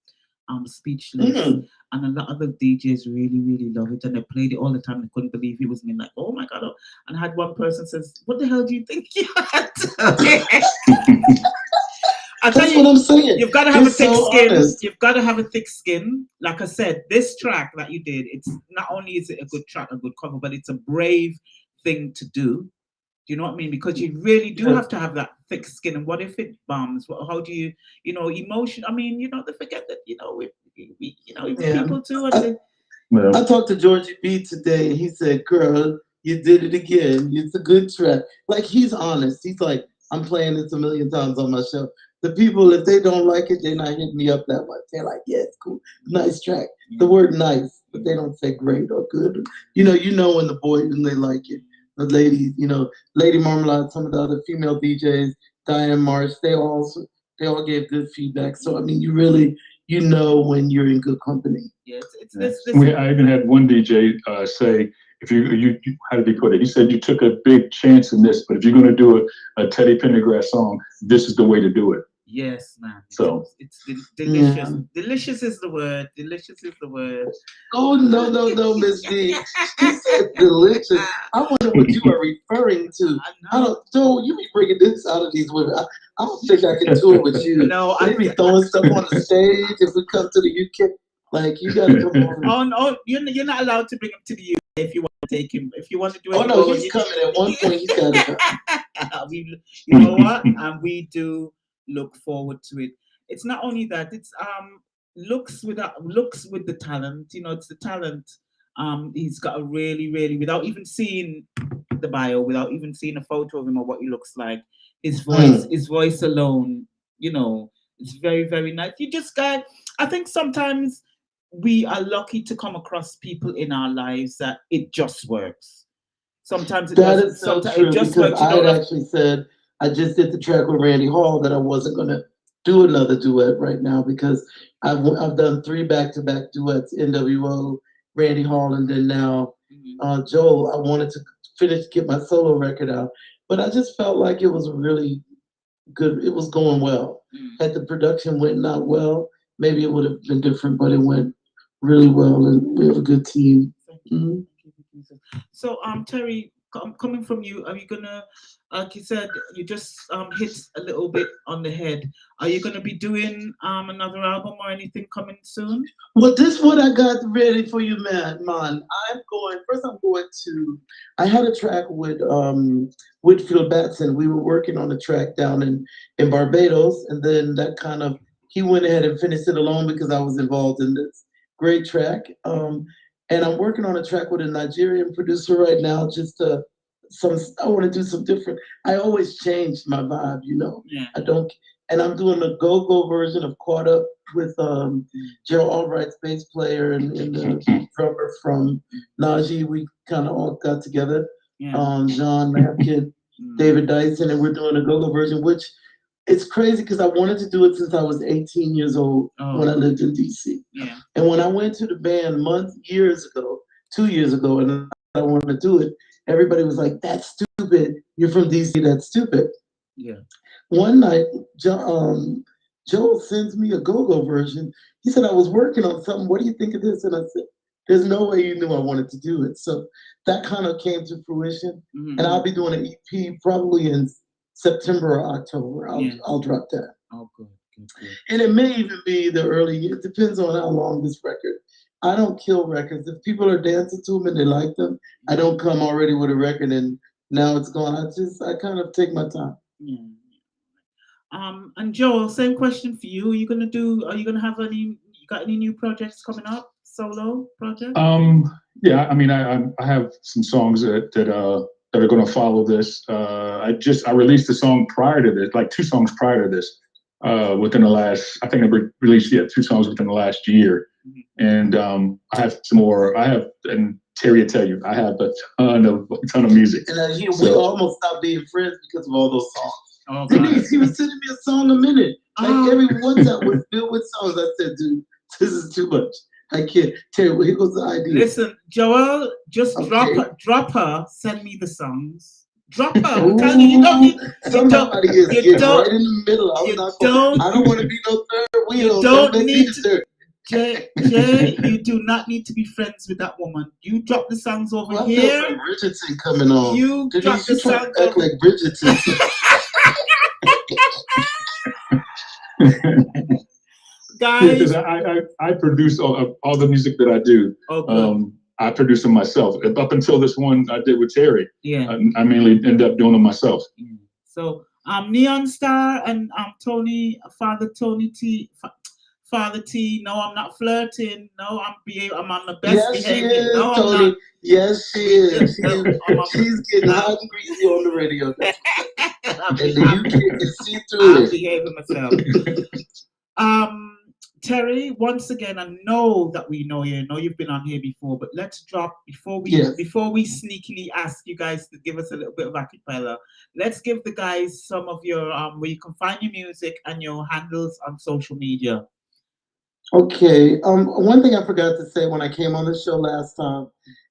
Speechless, and a lot of the DJs really love it, and they played it all the time. They couldn't believe it was me. Like, oh my God! And I had one person says, "What the hell do you think you had?" I tell That's you, what I'm saying. you've got to have a thick skin. Honest. You've got to have a thick skin. Like I said, this track that you did, it's not only is it a good track, a good cover, but it's a brave thing to do. Do you know what I mean? Because you really do have to have that thick skin. And what if it bombs? How do you, emotion? I mean, they forget that, people too. I talked to Georgie B today, and he said, "Girl, you did it again. It's a good track." Like, he's honest. He's like, "I'm playing this a million times on my show." The people, if they don't like it, they're not hitting me up that much. They're like, "Yeah, it's cool, nice track." The word "nice," but they don't say great or good. When the boys, when they like it. The ladies, Lady Marmalade, some of the other female DJs, Diane Marsh, they all gave good feedback. So I mean, you really, when you're in good company. Yeah, it's I even had one DJ say, if you how did he put it? He said, "You took a big chance in this, but if you're going to do a Teddy Pendergrass song, this is the way to do it." Yes, man. So it's delicious. Delicious is the word. Delicious is the word. Oh no, Miss D. She said delicious. I wonder what you are referring to. I don't. You be bringing this out of these women. I don't think I can tour with you. No, they be throwing stuff on the stage if we come to the UK. Like, you got to come on. Oh no, you're not allowed to bring him to the UK if you want to take him. If you want to do it. Oh no, he's coming. At one point, he's got to come. You know what? And we do look forward to it. It's not only that, it's looks with the talent. It's the talent. He's got a really, without even seeing the bio, without even seeing a photo of him or what he looks like, his voice alone, it's very, very nice. You just got, I think sometimes we are lucky to come across people in our lives that it just works. Sometimes it doesn't. Is so true, it just works. I had actually said, I just did the track with Randy Hall that I wasn't going to do another duet right now because I've done 3 back-to-back duets, NWO, Randy Hall, and then now Joel. I wanted to get my solo record out, but I just felt like it was really good. It was going well. Had the production went not well, maybe it would have been different, but it went really well, and we have a good team. So, Terry, coming from you, are you gonna, like you said, you just hit a little bit on the head. Are you gonna be doing another album or anything coming soon? Well, this one I got ready for you, man. I had a track with Whitfield Batson. We were working on a track down in Barbados, and then that kind of, he went ahead and finished it alone because I was involved in this great track. And I'm working on a track with a Nigerian producer right now. I want to do some different. I always change my vibe, I don't, and I'm doing a go-go version of Caught Up with Joe Albright's bass player and the drummer from Najee. We kind of all got together. John Lampkin, David Dyson, and we're doing a go-go version, which it's crazy because I wanted to do it since I was 18 years old when I lived in DC. And when I went to the band 2 years ago, and I wanted to do it, everybody was like, "That's stupid. You're from DC. That's stupid." Yeah. One night, Joel sends me a go-go version. He said, I was working on something. What do you think of this? And I said, there's no way you knew I wanted to do it. So that kind of came to fruition. Mm-hmm. And I'll be doing an EP probably in September or October. I'll drop that. Oh, good. And it may even be the early, it depends on how long this record. I don't kill records. If people are dancing to them and they like them, I don't come already with a record and now it's gone. I kind of take my time. Yeah. And Joel, same question for you. Are you gonna have you got any new projects coming up? Solo project? Yeah, I mean, I have some songs that are going to follow this. I released a song prior to this, like 2 songs prior to this, within the last. I think I released 2 songs within the last year, and I have some more. And Terry will tell you, I have a ton of music. And we almost stopped being friends because of all those songs. Oh, Denise, he was sending me a song a minute. Like every WhatsApp was filled with songs. I said, dude, this is too much. I can't. Terry, here goes the idea. Listen, Joel, just drop her. Send me the songs. Drop her. I'm telling you, somebody is getting right in the middle. I don't want to be no third wheel. You don't need to. Jay, you do not need to be friends with that woman. You drop the songs over here. I feel like Bridgerton coming on. You drop the songs act like Bridgerton. Guys, I produce all the music that I do. I produce them myself. Up until this one I did with Terry, I mainly end up doing them myself. So Neon Star and Father T. No, I'm not flirting. No, I'm on the best behavior. She is, no, Tony. I'm not. Yes, she is. She's getting hot and greasy on the radio. And you can see through it. I'm behaving myself. Terry, once again, I know that we know you. I know you've been on here before, but let's drop before we sneakily ask you guys to give us a little bit of acapella. Let's give the guys some of your where you can find your music and your handles on social media. Okay. One thing I forgot to say when I came on the show last time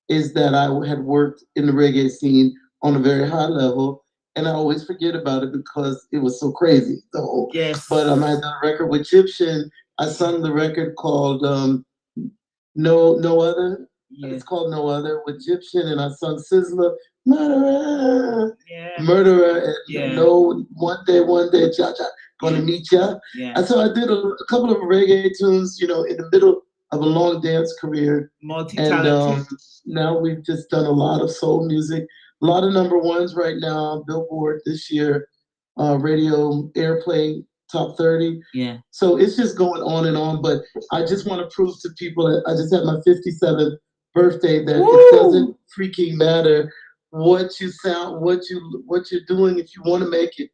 is that I had worked in the reggae scene on a very high level, and I always forget about it because it was so crazy. Yes. But I had done a record with Egyptian. I sung the record called No Other. Yeah. It's called No Other with Egyptian, and I sung Sizzler, Murderer, and No One Day, Cha Cha, Gonna Meet Ya. Yeah. And so I did a couple of reggae tunes, in the middle of a long dance career. Multi-talented. And now we've just done a lot of soul music, a lot of number ones right now, Billboard this year, radio airplay top 30. Yeah. So it's just going on and on. But I just want to prove to people that I just had my 57th birthday that it doesn't freaking matter what you sound, what you're doing if you want to make it.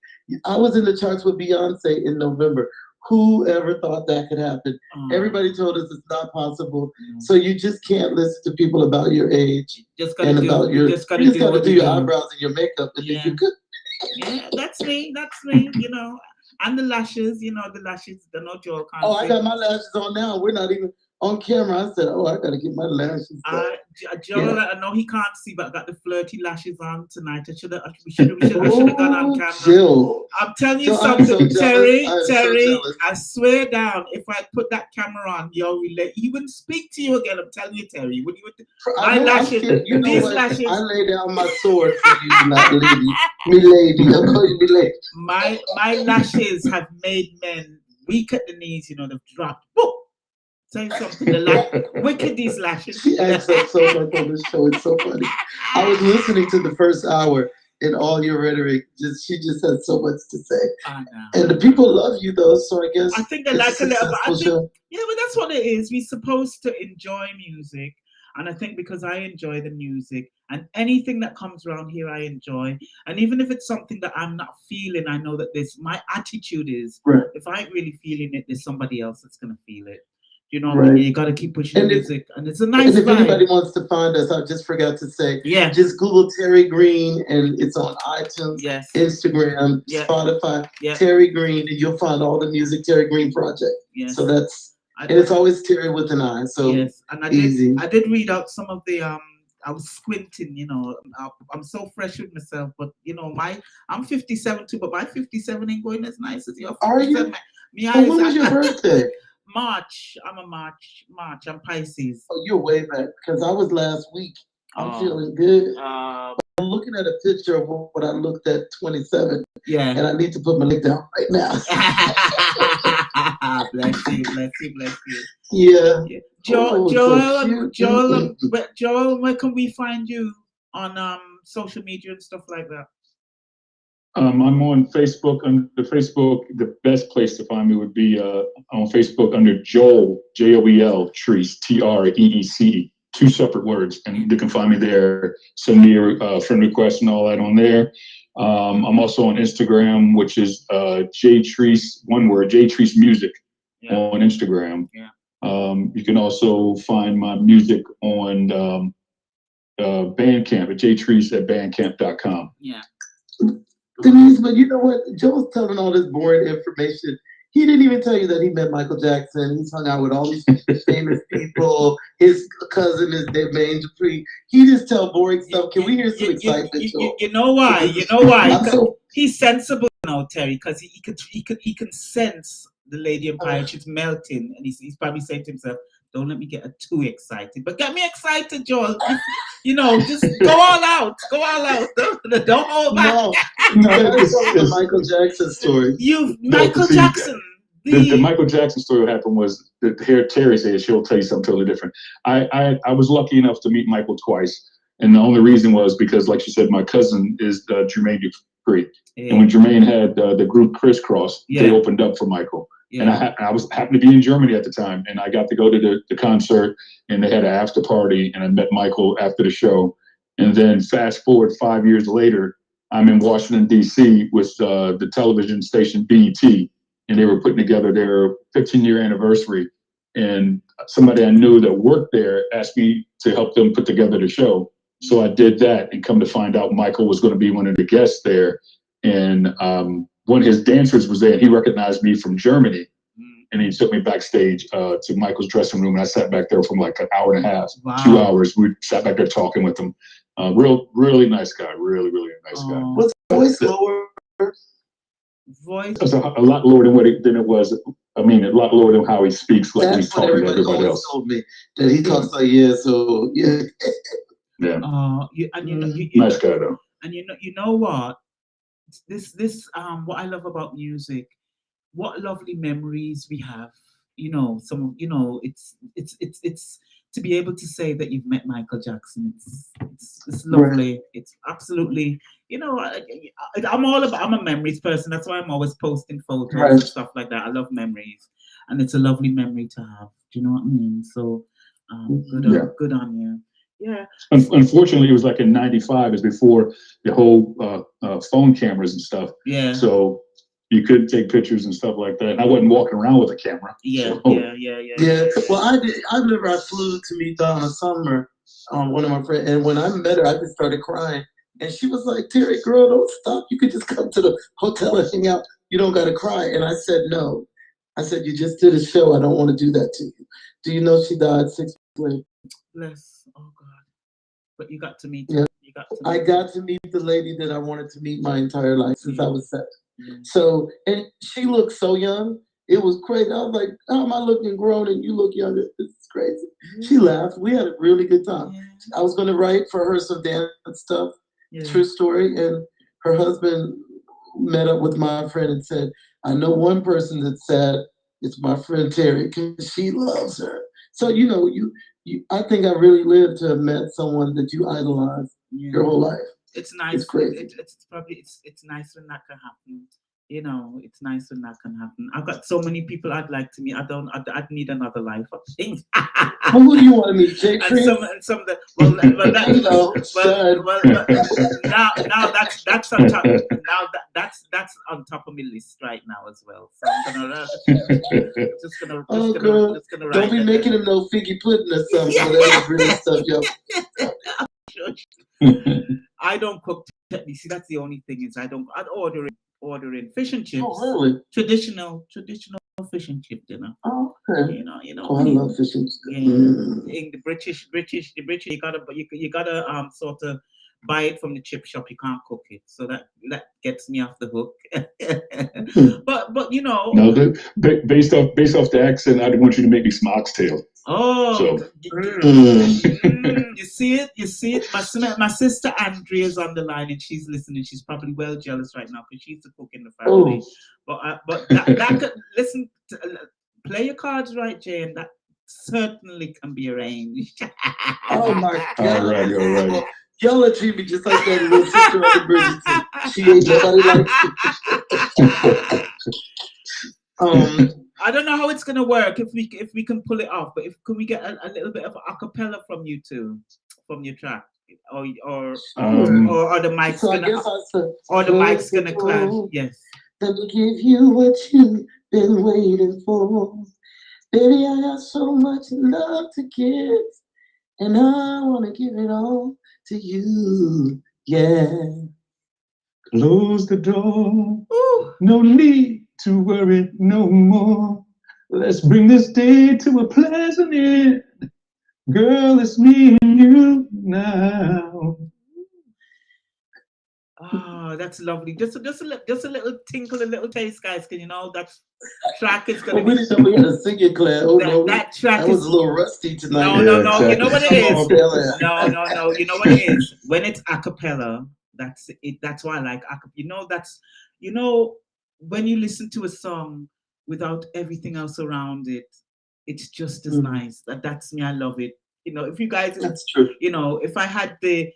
I was in the charts with Beyonce in November. Who ever thought that could happen? Everybody told us it's not possible. So you just can't listen to people about your age you just gotta do your eyebrows and your makeup, and then you could. Yeah, that's me. And the lashes, they're not your kind. I got my lashes on now. We're not even on camera. I said, I got to get my lashes on. Joel, I know he can't see, but I got the flirty lashes on tonight. We should have gone on camera. Jill. I'm telling you something, Terry. I swear down, if I put that camera on, he wouldn't speak to you again. I'm telling you, Terry. My lashes, these lashes. I lay down my sword for you, not lady. Me lady. I'll call you me lady. My lashes have made men weak at the knees. They've dropped. Woo! Say something. Wicked these lashes. She acts up so much on this show. It's so funny. I was listening to the first hour and all your rhetoric. She just had so much to say. I know. And the people love you though, so I guess I think they like a little bit. But that's what it is. We're supposed to enjoy music. And I think because I enjoy the music and anything that comes around here, I enjoy. And even if it's something that I'm not feeling, I know that my attitude is, if I ain't really feeling it, there's somebody else that's going to feel it. What I mean? You got to keep pushing the music. And it's a nice if vibe. anybody wants to find us, I just forgot to say, just Google Terry Green, and it's on iTunes, Instagram, Spotify, Terry Green, and you'll find all the music Terry Green Project. So that's... And it's always Terry with an I, so and I did read out some of the I was squinting, you know. I'm so fresh with myself, but you know, I'm 57 too, but my 57 ain't going as nice as your 57. When was your birthday? March. I'm a March. I'm Pisces. Oh, you're way back because I was last week. I'm feeling good. I'm looking at a picture of what I looked at 27. Yeah. And I need to put my leg down right now. Bless you. Yeah. Joel, where can we find you on social media and stuff like that? I'm on Facebook. Under Facebook, the best place to find me would be on Facebook under Joel, Joel, Treece, Treece, 2 separate words, and you can find me there. Send me a friend request and all that on there. I'm also on Instagram, which is JTreece, one word, JTreece Music on Instagram. Yeah. You can also find my music on Bandcamp at jtreece@bandcamp.com. Yeah. Denise, but you know what? Joe's telling all this boring information. He didn't even tell you that he met Michael Jackson. He's hung out with all these famous people. His cousin is Jermaine Dupri. He just tell boring stuff. Can we hear some excitement, Joe? You know why? He's sensible now, Terry, because he can sense the Lady Empire. She's melting, and he's probably saying to himself, "Don't let me get too excited, but get me excited, Joel. You know, just go all out. Don't hold back." No, that's the Michael Jackson story. Michael Jackson. The Michael Jackson story. What happened was that here Terry says she'll tell you something totally different. I was lucky enough to meet Michael twice, and the only reason was because, like she said, my cousin is Jermaine Dupri, and when Jermaine had the group Crisscross, they opened up for Michael. Yeah. And I happened to be in Germany at the time, and I got to go to the concert, and they had an after party, and I met Michael after the show. And then fast forward 5 years later, I'm in Washington, D.C. with the television station BET, and they were putting together their 15-year anniversary. And somebody I knew that worked there asked me to help them put together the show. So I did that, and come to find out Michael was going to be one of the guests there. And one of his dancers was there, and he recognized me from Germany, and he took me backstage to Michael's dressing room, and I sat back there for like an hour and a half, 2 hours. We sat back there talking with him. Really nice guy, really nice guy. Was the voice lower? Voice? It was a lot lower than it was. I mean, a lot lower than how he speaks, like when he's talking to everybody else. Told me that he talks like yeah. Nice guy though. And you know what? This what I love about music, what lovely memories we have. It's to be able to say that you've met Michael Jackson. It's lovely. Right. It's absolutely, I'm a memories person. That's why I'm always posting photos and stuff like that. I love memories, and it's a lovely memory to have. Do you know what I mean? So, good on you. Yeah. Unfortunately, it was like in '95, is before the whole phone cameras and stuff. Yeah. So you couldn't take pictures and stuff like that. And I wasn't walking around with a camera. Yeah. So. Yeah. Well, I remember I flew to meet Donna Summer, one of my friends, and when I met her, I just started crying. And she was like, "Terry, girl, don't stop. You could just come to the hotel and hang out. You don't got to cry." And I said, "No." I said, "You just did a show. I don't want to do that to you." Do you know she died 6 weeks later? Bless. Oh God. But you got to meet. Yeah. I got to meet the lady that I wanted to meet my entire life since I was 7. So, and she looked so young. It was crazy. I was like, "How am I looking grown and you look younger? This is crazy." She laughed. We had a really good time. I was going to write for her some dance stuff, true story. And her husband met up with my friend and said, "I know one person that's sad. It's my friend Terry, because she loves her." So, I think I really lived to have met someone that you idolize your whole life. It's nice. It's crazy. It's nice when that can happen. It's nice when that can happen. I've got so many people I'd like to meet. I'd need another life of things. Well, who do you want to meet? And some of the now that's on top. Now that's on top of my list right now as well. So I'm gonna just gonna don't be making him no figgy pudding or something. That really stuff, I don't cook. You see, that's the only thing is I'd order in fish and chips. Oh, really? Traditional fish and chip dinner. Oh, You know. Oh, I love fish and chips. In the British, you gotta sort of buy it from the chip shop. You can't cook it, so that gets me off the hook. But you know, No, based off the accent, I didn't want you to make me some oxtail. oh, So. You see it, My sister Andrea is on the line and she's listening. She's probably well jealous right now because she's the cook in the family. But that could listen. Play your cards right, Jay, and that certainly can be arranged. Oh my God! All right. Well, y'all are treating me just like that little sister on the Bridgerton. She ain't nobody like. I don't know how it's gonna work if we can pull it off, but can we get a little bit of a cappella from you two, from your track, or the mic's So the mic's gonna clash? Yes. Let me give you what you've been waiting for. Baby, I got so much love to give, and I want to give it all to you. Yeah. Close the door. Ooh. No need to worry no more. Let's bring this day to a pleasant end. Girl, it's me and you now. Oh, that's lovely. Just a little tinkle, a little taste, guys. Can you know that track is gonna we didn't know we had a singing class. Oh no, that track was a little rusty tonight. No. Exactly. You know what it is? No. You know what it is? When it's a cappella, that's it. That's why I like a cappella. When you listen to a song without everything else around it, it's just as nice. That's me. I love it. If you guys, that's true. If I had the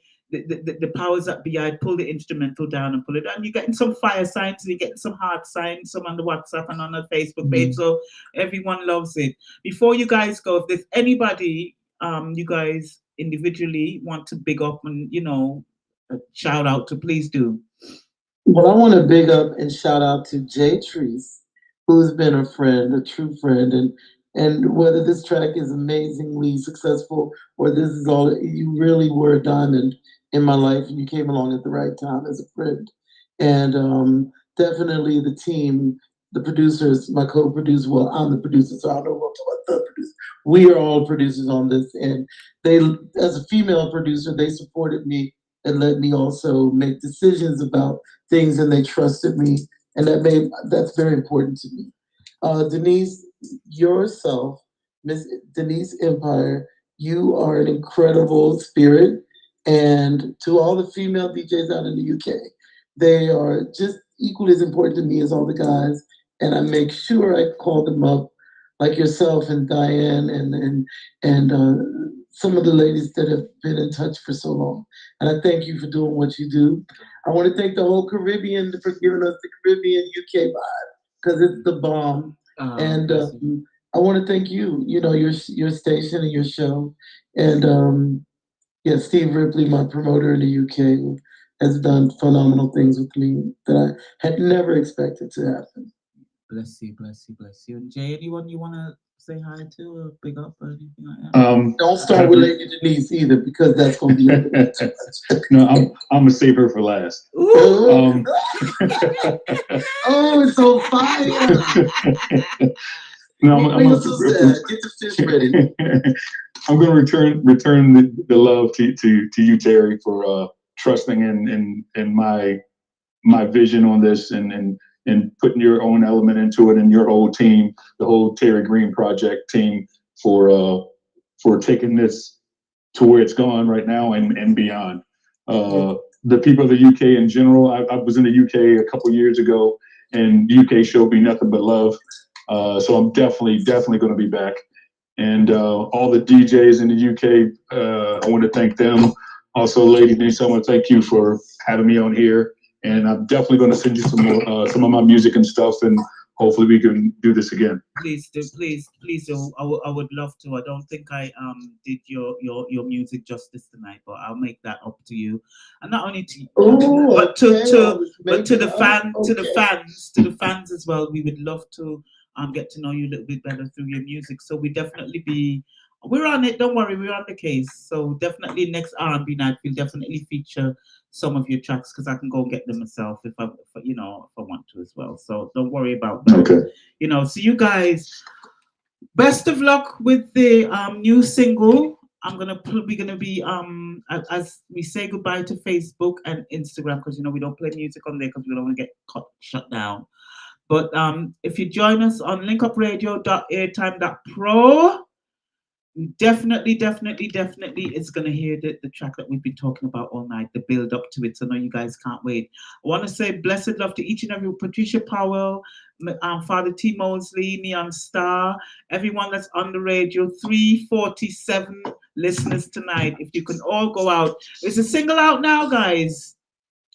powers that be, I'd pull the instrumental down and pull it down. You're getting some fire signs, and you're getting some heart signs, some on the WhatsApp and on the Facebook page. So everyone loves it. Before you guys go, if there's anybody you guys individually want to big up and shout out to, please do. Well, I want to big up and shout out to JTREECE, who's been a friend, a true friend, and whether this track is amazingly successful or this is all, you really were a diamond in my life, and you came along at the right time as a friend. And definitely the team, the producers, my co-producer. Well, I'm the producer, so I don't know what about the producer. We are all producers on this, and they, as a female producer, they supported me and let me also make decisions about things, and they trusted me, and that's very important to me. Denise, yourself, Miss Denise Empire, you are an incredible spirit. And to all the female DJs out in the UK, they are just equally as important to me as all the guys. And I make sure I call them up, like yourself and Diane and some of the ladies that have been in touch for so long. And I thank you for doing what you do. I want to thank the whole Caribbean for giving us the Caribbean UK vibe, because it's the bomb. And I want to thank you, your station and your show. And yeah, Steve Ripley, my promoter in the UK, has done phenomenal things with me that I had never expected to happen. Bless you. And Jay, anyone you want to say hi to or big up or anything like that? Don't start with Lady Denise either, because that's going to be too much. No, I'm gonna save her for last. Oh, it's so fire! No, I'm gonna get the fish ready. I'm gonna return the love to you, Terry, for trusting in my vision on this and putting your own element into it, and your whole team, the whole TERRI GREEN project team, for taking this to where it's gone right now and beyond. The people of the UK in general, I was in the UK a couple years ago, and the UK showed me nothing but love. So I'm definitely going to be back. And all the DJs in the UK, I want to thank them. Also, Lady Denise, I want to thank you for having me on here. And I'm definitely going to send you some of my music and stuff, and hopefully we can do this again. Please do. I would love to. I don't think I did your music justice tonight, but I'll make that up to you. And not only to you, but to the fans as well. We would love to get to know you a little bit better through your music. So we're on it. Don't worry, we're on the case. So definitely next R&B night, we'll definitely feature some of your tracks, because I can go and get them myself if I want to as well. So don't worry about that. Okay. So you guys, Best of luck with the new single. We're gonna be as we say goodbye to Facebook and Instagram, because we don't play music on there because we don't want to get shut down. But if you join us on linkupradio.airtime.pro, definitely is going to hear the track that we've been talking about all night, the build up to it. So I know you guys can't wait. I want to say blessed love to each and every Patricia Powell, Father T. Mosley, Neon Star, everyone that's on the radio, 347 listeners tonight. If you can all go out. Is a single out now, guys?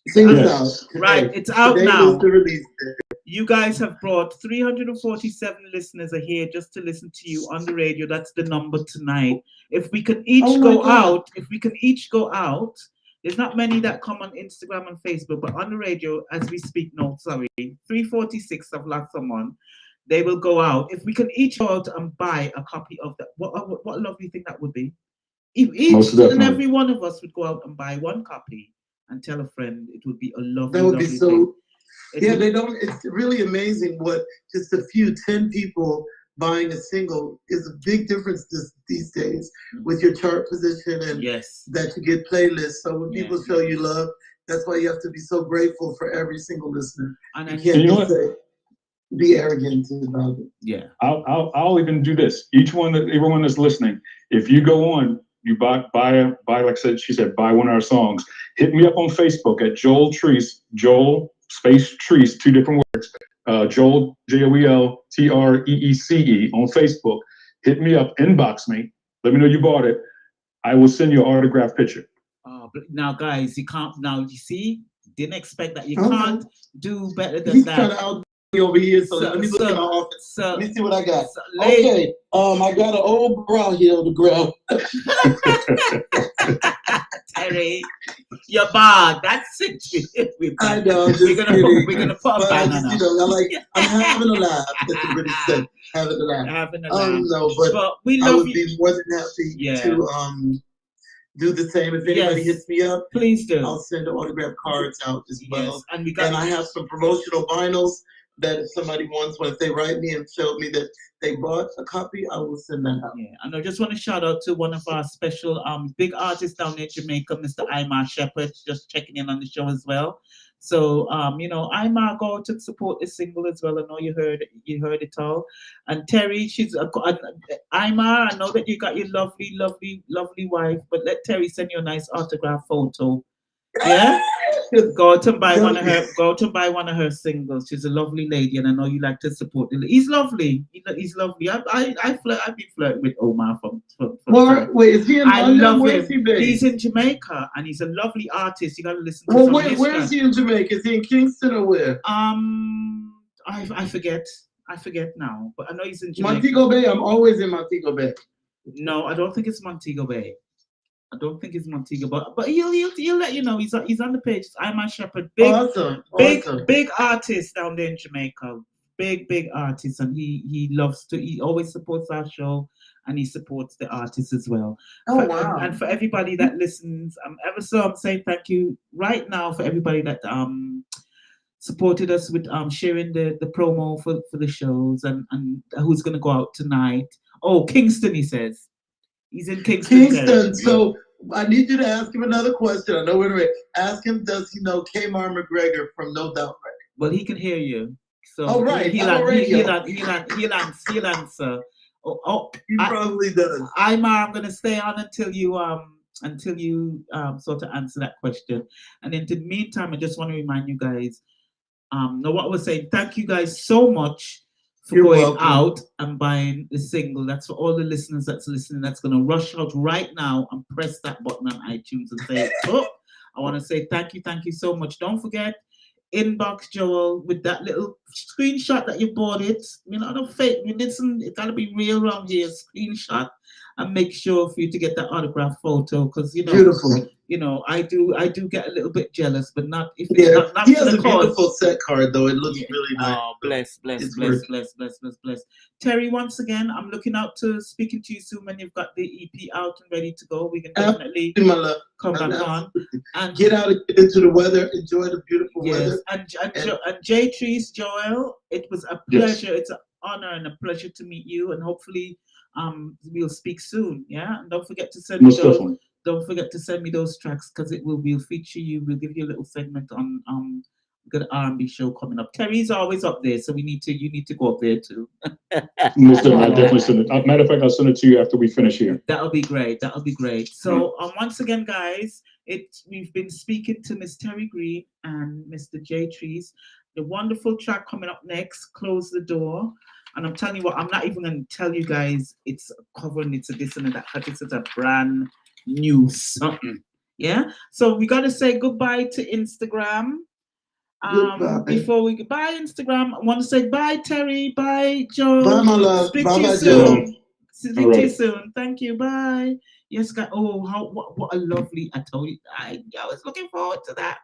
Singles out. Right, it's out Today now. was the release day. You guys have brought 347 listeners are here just to listen to you on the radio. That's the number tonight. If we can each go out, there's not many that come on Instagram and Facebook, but on the radio as we speak, 346, I've lost someone. They will go out. If we can each go out and buy a copy of that, what a lovely thing that would be. If each and every one of us would go out and buy one copy and tell a friend, it would be a lovely, that would be so thing. It's really amazing what just a few 10 people buying a single is a big difference these days with your chart position and that you get playlists. So when people show you love, that's why you have to be so grateful for every single listener. And you can't just be arrogant about it. Yeah. I'll even do this. Everyone that's listening, if you go on, you buy like she said, buy one of our songs. Hit me up on Facebook at Joel Treece, Joel space Treece, 2 different words. Joel, JOEL, TREECE on Facebook. Hit me up, inbox me. Let me know you bought it. I will send you an autographed picture. But now, guys, you can't. Now you see, didn't expect that. You can't do better than He's that. Trying to out over here, so let me look in my office. Let me see what I got. Okay, I got an old bra here on the ground. Terry, you're bad. That's it. I know. We're gonna put a banner. I'm having a laugh. That's what really said. Having a laugh. No, but we love I would be more than happy to do the same. If anybody hits me up, please do. I'll send autograph cards out as well. And I have some promotional vinyls that if somebody wants one, if they write me and show me that they bought a copy, I will send that out. Yeah, and I just want to shout out to one of our special big artists down in Jamaica, Mr. Imar Shepherd, just checking in on the show as well. So Imar, go to support the single as well. I know you heard it all. And Terry, Imar, I know that you got your lovely wife, but let Terry send you a nice autograph photo. Yeah. Go to buy one of her singles. She's a lovely lady, and I know you like to support him. He's lovely. He's lovely. I've been flirting with Omar from wait, is he in London? I love Where's him. He based? He's in Jamaica, and he's a lovely artist. You got to listen to him. Where is he in Jamaica? Is he in Kingston or where? I forget now, but I know he's in Jamaica. Montego Bay. I'm always in Montego Bay. No, I don't think it's Montego Bay. But he'll let you know. He's on the page. Imar Shepherd, big artist down there in Jamaica, big artist, and he always supports our show, and he supports the artists as well. Wow! And for everybody that listens, I'm saying thank you right now for everybody that supported us with sharing the promo for the shows and who's gonna go out tonight. Oh, Kingston, he says. He's in Kingston. So I need you to ask him another question. I know we're ready. Ask him, does he know Kmar McGregor from No Doubt Records? Well, he can hear you. So he'll answer. He probably does. Imar, I'm gonna stay on until you sort of answer that question. And in the meantime, I just want to remind you guys, what I was saying, thank you guys so much for going out and buying the single. That's for all the listeners that's listening. That's going to rush out right now and press that button on iTunes and say, I want to say thank you so much. Don't forget, inbox Joel with that little screenshot that you bought it. No fake. It got to be real around here. Screenshot and make sure for you to get that autograph photo because beautiful. I do get a little bit jealous, but not if it's not he has a beautiful set card though. It looks really nice. Oh, bless. Terry, once again, I'm looking out to speaking to you soon when you've got the EP out and ready to go. We can definitely come back on and get out into the weather, enjoy the beautiful weather. And JTREECE, Joel, it was a pleasure. It's an honor and a pleasure to meet you, and hopefully we'll speak soon. Yeah, and don't forget to send me those. Don't forget to send me those tracks because we'll feature you. We'll give you a little segment on good R&B show coming up. Terry's always up there, so you need to go up there too. Most definitely, I definitely send it. Matter of fact, I'll send it to you after we finish here. That'll be great. That'll be great. So once again, guys, we've been speaking to Miss Terri Green and Mr. JTREECE. The wonderful track coming up next, Close the Door. And I'm telling you what, I'm not even going to tell you guys it's a cover and it's a this and that. This is a brand new something. Yeah. So we got to say goodbye to Instagram. Before we goodbye Instagram, I want to say bye Terry, bye Joe. Bye my love. Speak bye to you bye soon. Joe. Speak to you soon. Thank you. Bye. Yes, guys. Oh, what a lovely! I told you, I was looking forward to that.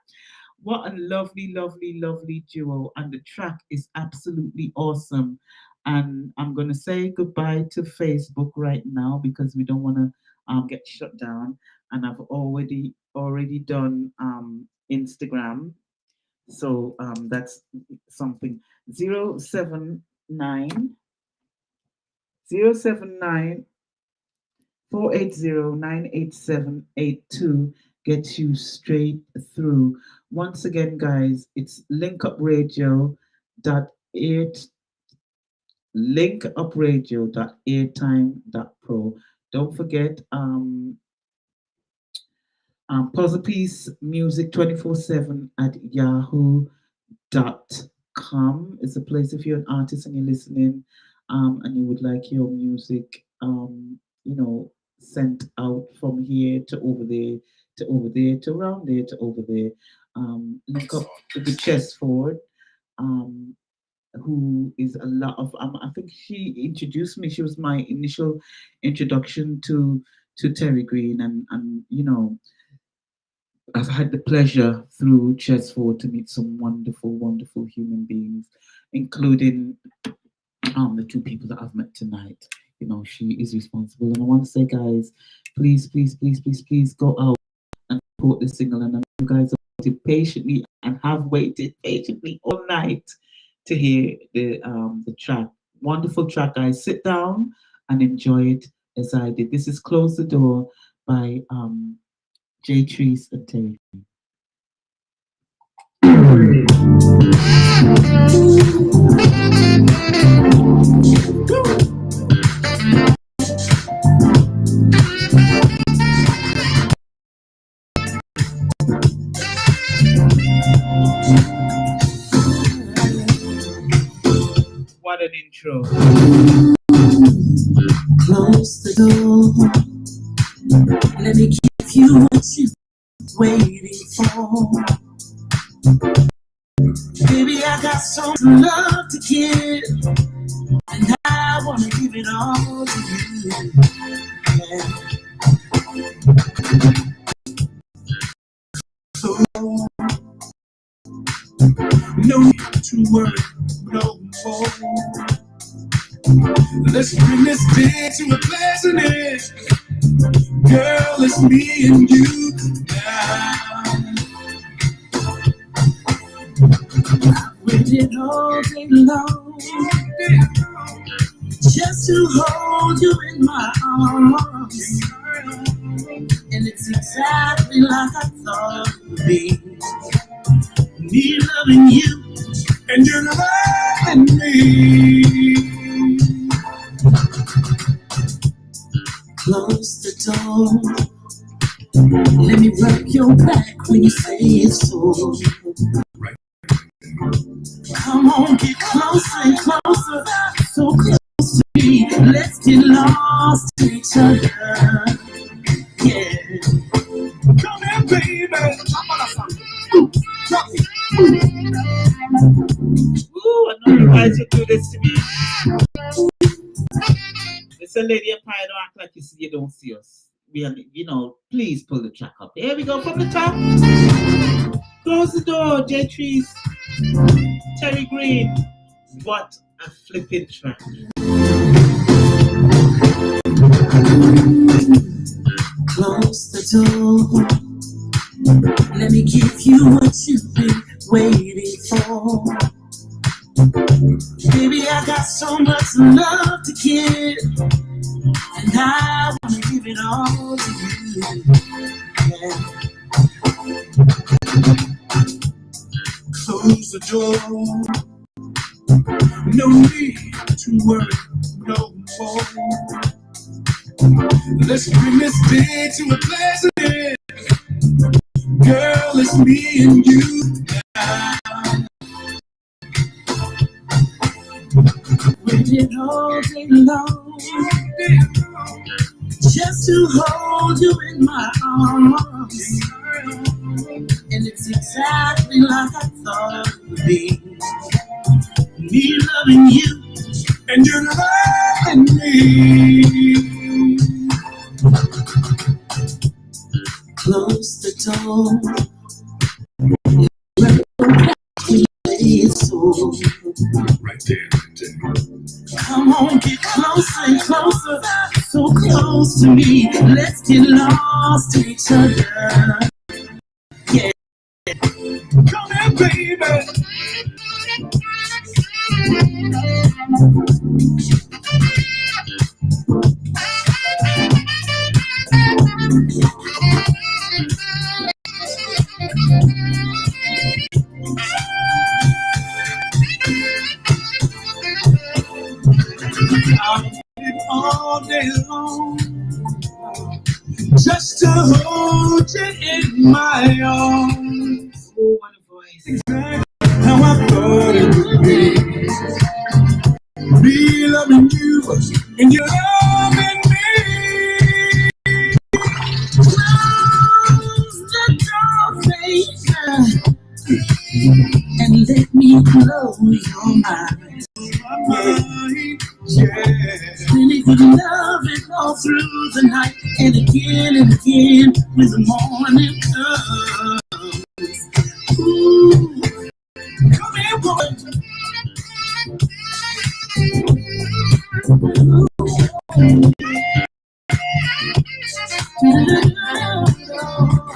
What a lovely, lovely, lovely duo, and the track is absolutely awesome. And I'm gonna say goodbye to Facebook right now because we don't want to get shut down. And I've already done Instagram. So that's something 079 480-98782 gets you straight through. Once again, guys, it's linkupradio.airtime.pro. Don't forget Puzzle Piece Music 24/7 at yahoo.com is a place if you're an artist and you're listening and you would like your music sent out from here to over there to over there to around there to over there. Look up the Chessford, who is a lot of I think she introduced me. She was my initial introduction to Terri Green, and I've had the pleasure through Chessford to meet some wonderful, wonderful human beings, including the two people that I've met tonight. She is responsible. And I want to say, guys, please, please, please, please, please go out and support this single. And I know you guys have waited patiently and have waited patiently all night to hear the track. Wonderful track, guys. Sit down and enjoy it as I did. This is Close the Door by JTREECE and Terri Green. What an intro. Close the door. Let me give you what you've been waiting for. Baby, I got so much love to give, and I want to give it all to you. Yeah. So, no need to worry no more. Let's bring this day to a pleasant end. Girl, it's me and you now. I've waited all day long just to hold you in my arms. And it's exactly like I thought it would be. Me loving you and you're loving me. Close the door. Let me rub your back when you say it's so. Come on, get closer and closer, so close to me. Let's get lost in each other. Yeah. Come here, baby. Ooh, I know you guys will do this to me. It's a lady up high, don't act like you don't see us. Please pull the track up. Here we go from the top. Close the door, JTREECE, Terri Green. What a flipping track. Close the door. Let me give you what you've been waiting for. Baby, I got so much some love to give, and I wanna give it all to you. Yeah. Close the door. No need to worry no more. Let's bring this day to a pleasant. Girl, it's me and you now. Waiting all day long, just to hold you in my arms. And it's exactly like I thought it would be. Me loving you, and you loving me. Close the door. Right there. Come on, get closer and closer, so close to me. Let's get lost in each other. Yeah. Come here, baby. I'll wait all day long, just to hold you in my arms. Oh, what a voice. Exactly how I thought it would be. Me loving you, and you loving me. Close the door, baby, and let me blow your mind. Yeah. Really good love it all through the night, and again when the morning comes. Ooh, come here, boy.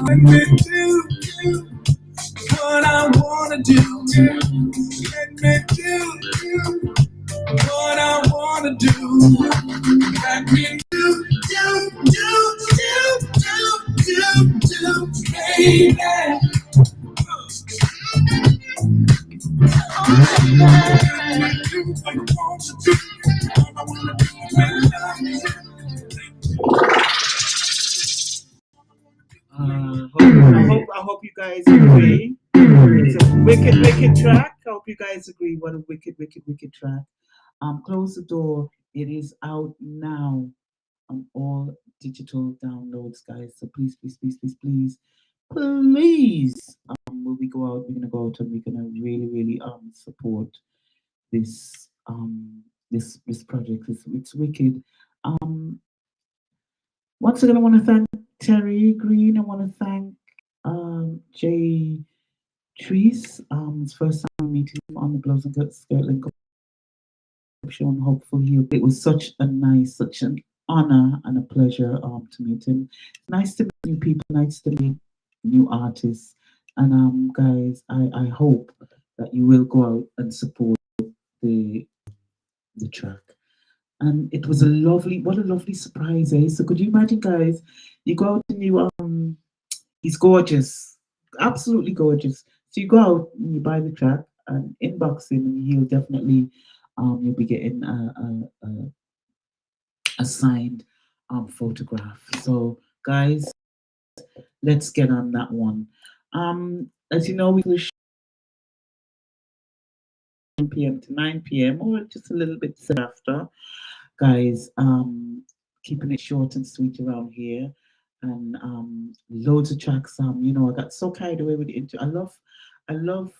Let me do what I wanna do. Let me do what I wanna do. Let me do, baby. I hope you guys agree. It's a wicked track. I hope you guys agree. What a wicked track. Close the door. It is out now on all digital downloads, guys. So please, when we go out, we're gonna go out and we're gonna really support this this project. It's wicked. Once again, I want to thank Terry Green. I want to thank JTREECE. It's first time meeting him on the Blouse and Skirt show. I'm hopeful it was such an honor and a pleasure to meet him. Nice to meet new people, nice to meet new artists. And guys, I hope that you will go out and support the track. And it was what a lovely surprise, eh? So could you imagine, guys, you go out and he's gorgeous, absolutely gorgeous. So you go out and you buy the track and inbox him, and he'll definitely you'll be getting a signed photograph. So guys, let's get on that one. As you know, we will 10 p.m. to 9 p.m. or just a little bit after. Guys, keeping it short and sweet around here, and loads of tracks. I got so carried away with it. I love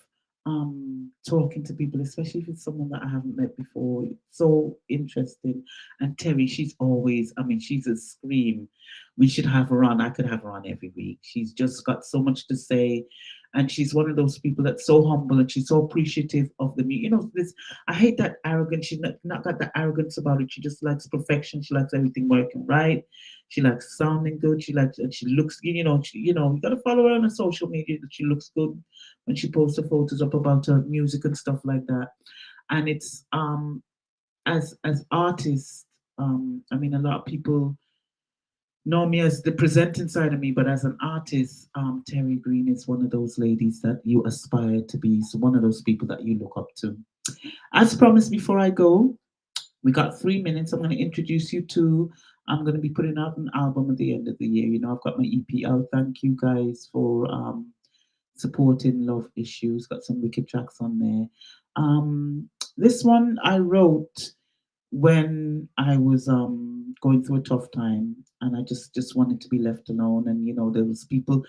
talking to people, especially if it's someone that I haven't met before. It's so interesting. And Terry, she's a scream. We should have her on. I could have her on every week. She's just got so much to say. And she's one of those people that's so humble, and she's so appreciative of the music. I hate that arrogance. She's not got that arrogance about it. She just likes perfection. She likes everything working right. She likes sounding good. And she looks, you got to follow her on social media. That she looks good when she posts her photos up about her music and stuff like that. And it's as artists, I mean, a lot of people know me as the presenting side of me, but as an artist, Terry Green is one of those ladies that you aspire to be. So one of those people that you look up to. As promised, before I go, we got 3 minutes. I'm going to introduce you to. I'm going to be putting out an album at the end of the year. You know, I've got my EP out. Thank you guys for supporting Love Issues. Got some wicked tracks on there. This one I wrote when I was going through a tough time, and I just wanted to be left alone. And you know, there was people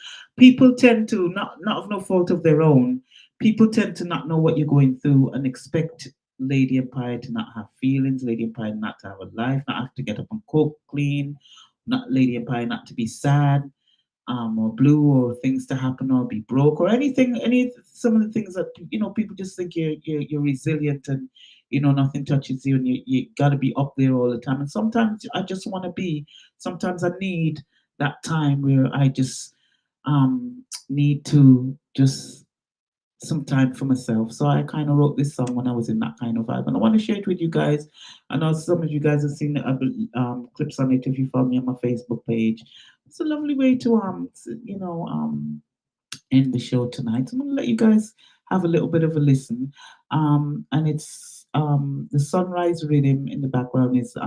tend to not of no fault of their own. People tend to not know what you're going through and expect Lady Empire to not have feelings, Lady Empire not to have a life, not have to get up and cook, clean, not Lady Empire not to be sad, or blue, or things to happen, or be broke, or anything, some of the things that you know people just think you're resilient, and you know nothing touches you, and you got to be up there all the time. And sometimes I just want to be. Sometimes I need that time where I just need to just some time for myself. So I kind of wrote this song when I was in that kind of vibe, and I want to share it with you guys. I know some of you guys have seen clips on it if you follow me on my Facebook page. It's a lovely way to end the show tonight. I'm gonna let you guys have a little bit of a listen. And it's the sunrise rhythm in the background is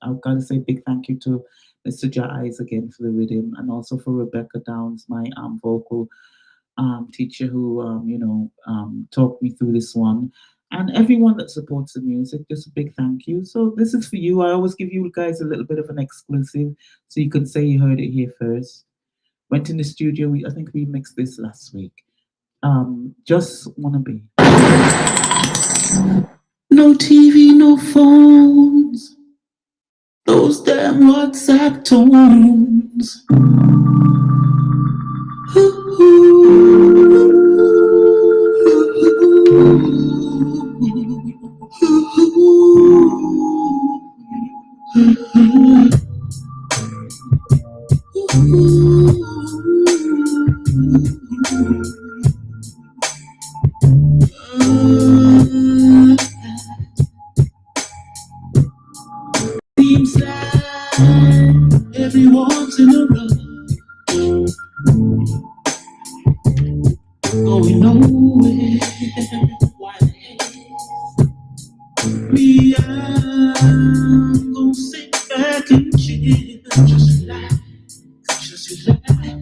I've got to say big thank you to Mr. Jais again for the rhythm, and also for Rebecca Downs, my vocal teacher who talked me through this one, and everyone that supports the music. Just a big thank you. So this is for you. I always give you guys a little bit of an exclusive, so you can say you heard it here first. Went in the studio. I think we mixed this last week. Just wanna be. No TV, no phones. Those damn WhatsApp tones. Seems like everyone's in a rush, going nowhere. Why me, I'm gonna sit back and chill, just relax, just relax.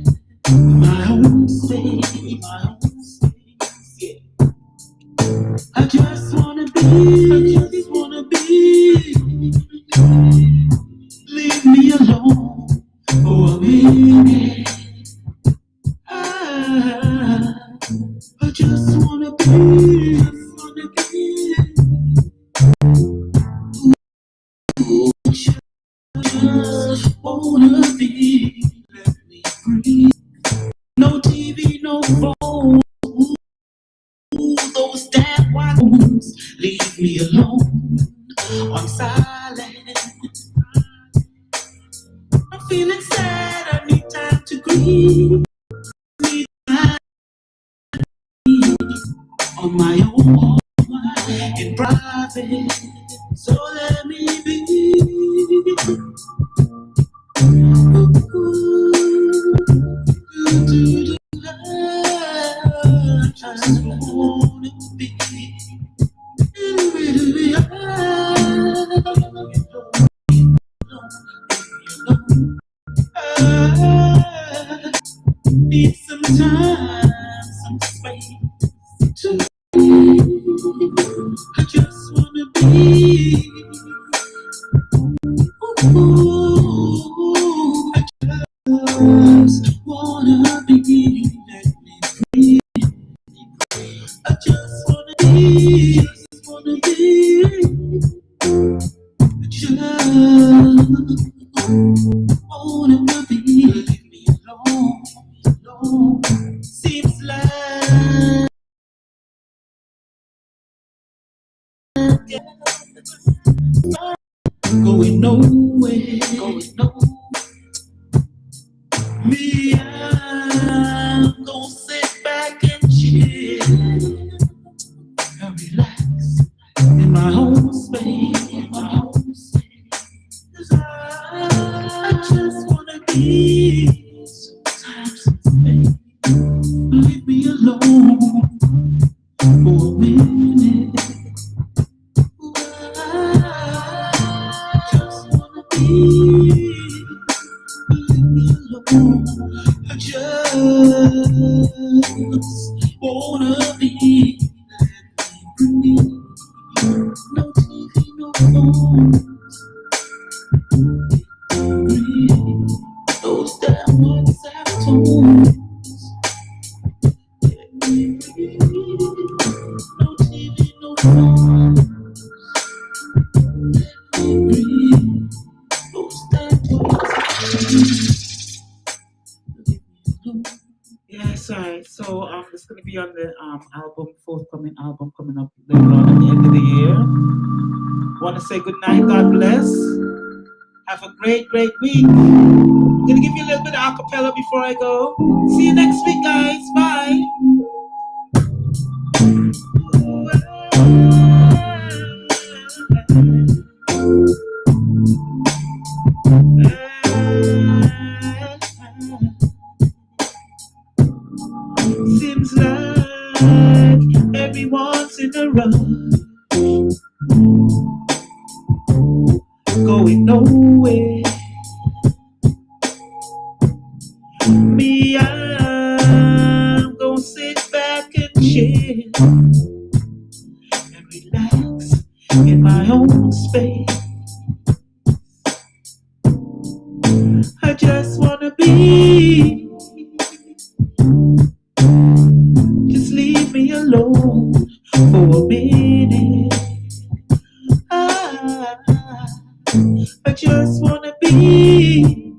My own space, my own space, yeah. I just wanna be, I just wanna be. Leave me alone for a minute. I just wanna be, just wanna be. Let me breathe. No TV, no phone. Those damn ones. Leave me alone on silent. I'm feeling sad. I need time to grieve. Need time on my own, in private. So let me be. I just wanna be. Need some time, some space to be. I just wanna be. Ooh, I just wanna be. Let me breathe. I just wanna be. I just wanna be. I just wanna be. Leave me alone, alone. Seems like going nowhere, going nowhere. Me, I'm gonna sit back and chill and relax in my own space. be sometimes, baby. Leave me alone for a minute. I just wanna be. Leave me alone. I just wanna be. No TV, no phone. Those damn WhatsApp tones. No TV, no phone. Those damn WhatsApp. Yes, alright. So it's gonna be on the forthcoming album coming up later on at the end of the year. Wanna say good night, God bless. Have a great, great week. I'm gonna give you a little bit of acapella before I go. See you next week, guys. Bye. Seems like everyone's in a rush, going nowhere. Me, I'm gonna sit back and chill and relax in my own space. I just wanna be. Just leave me alone for a minute. I just wanna be.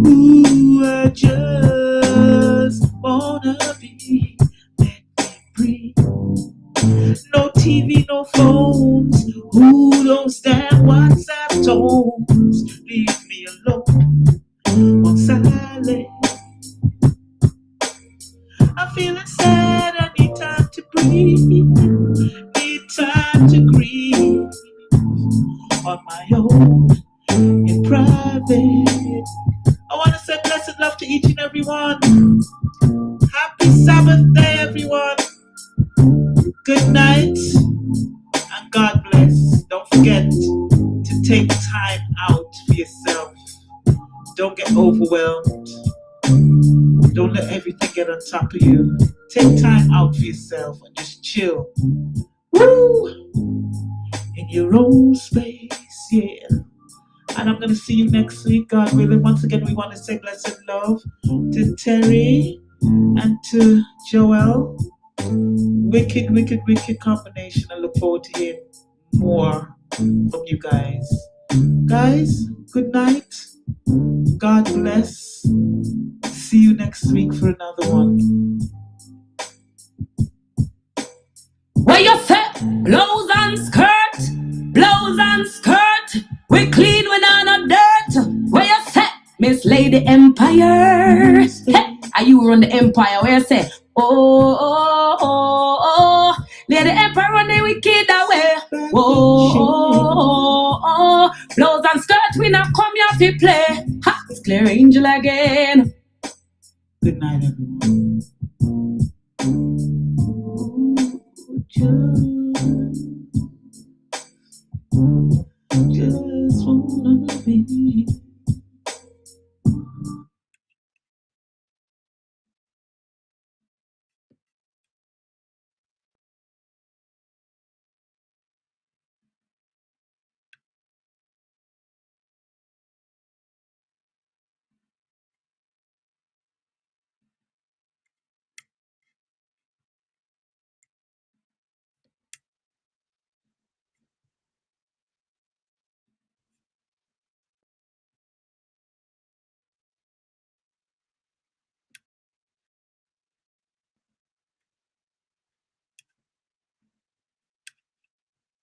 Ooh, I just wanna be. Let me breathe. No TV, no phones. Ooh, those damn WhatsApp tones. Leave me alone on silent. I'm feeling sad, I need time to breathe. Need time to grieve on my own, in private. I want to say blessed love to each and every one. Happy Sabbath day, everyone. Good night, and God bless. Don't forget to take time out for yourself. Don't get overwhelmed. Don't let everything get on top of you. Take time out for yourself and just chill. Woo! In your own space, yeah. And I'm going to see you next week, God willing. Once again, we want to say blessed love to Terry and to Joel. Wicked, wicked, wicked combination. I look forward to hearing more from you guys. Guys, good night. God bless. See you next week for another one. Where you say, blouse and skirt, blouse and skirt. We clean without no dirt. Where you say, Miss Lady Empire. Hey, are you run the empire? Where you say, oh, oh, oh, oh. Lady Empire run the wicked away. Oh, oh, oh. Blouse and skirt, we not come here to play. Ha, it's Clear Angel again. Good night, everyone. Ooh,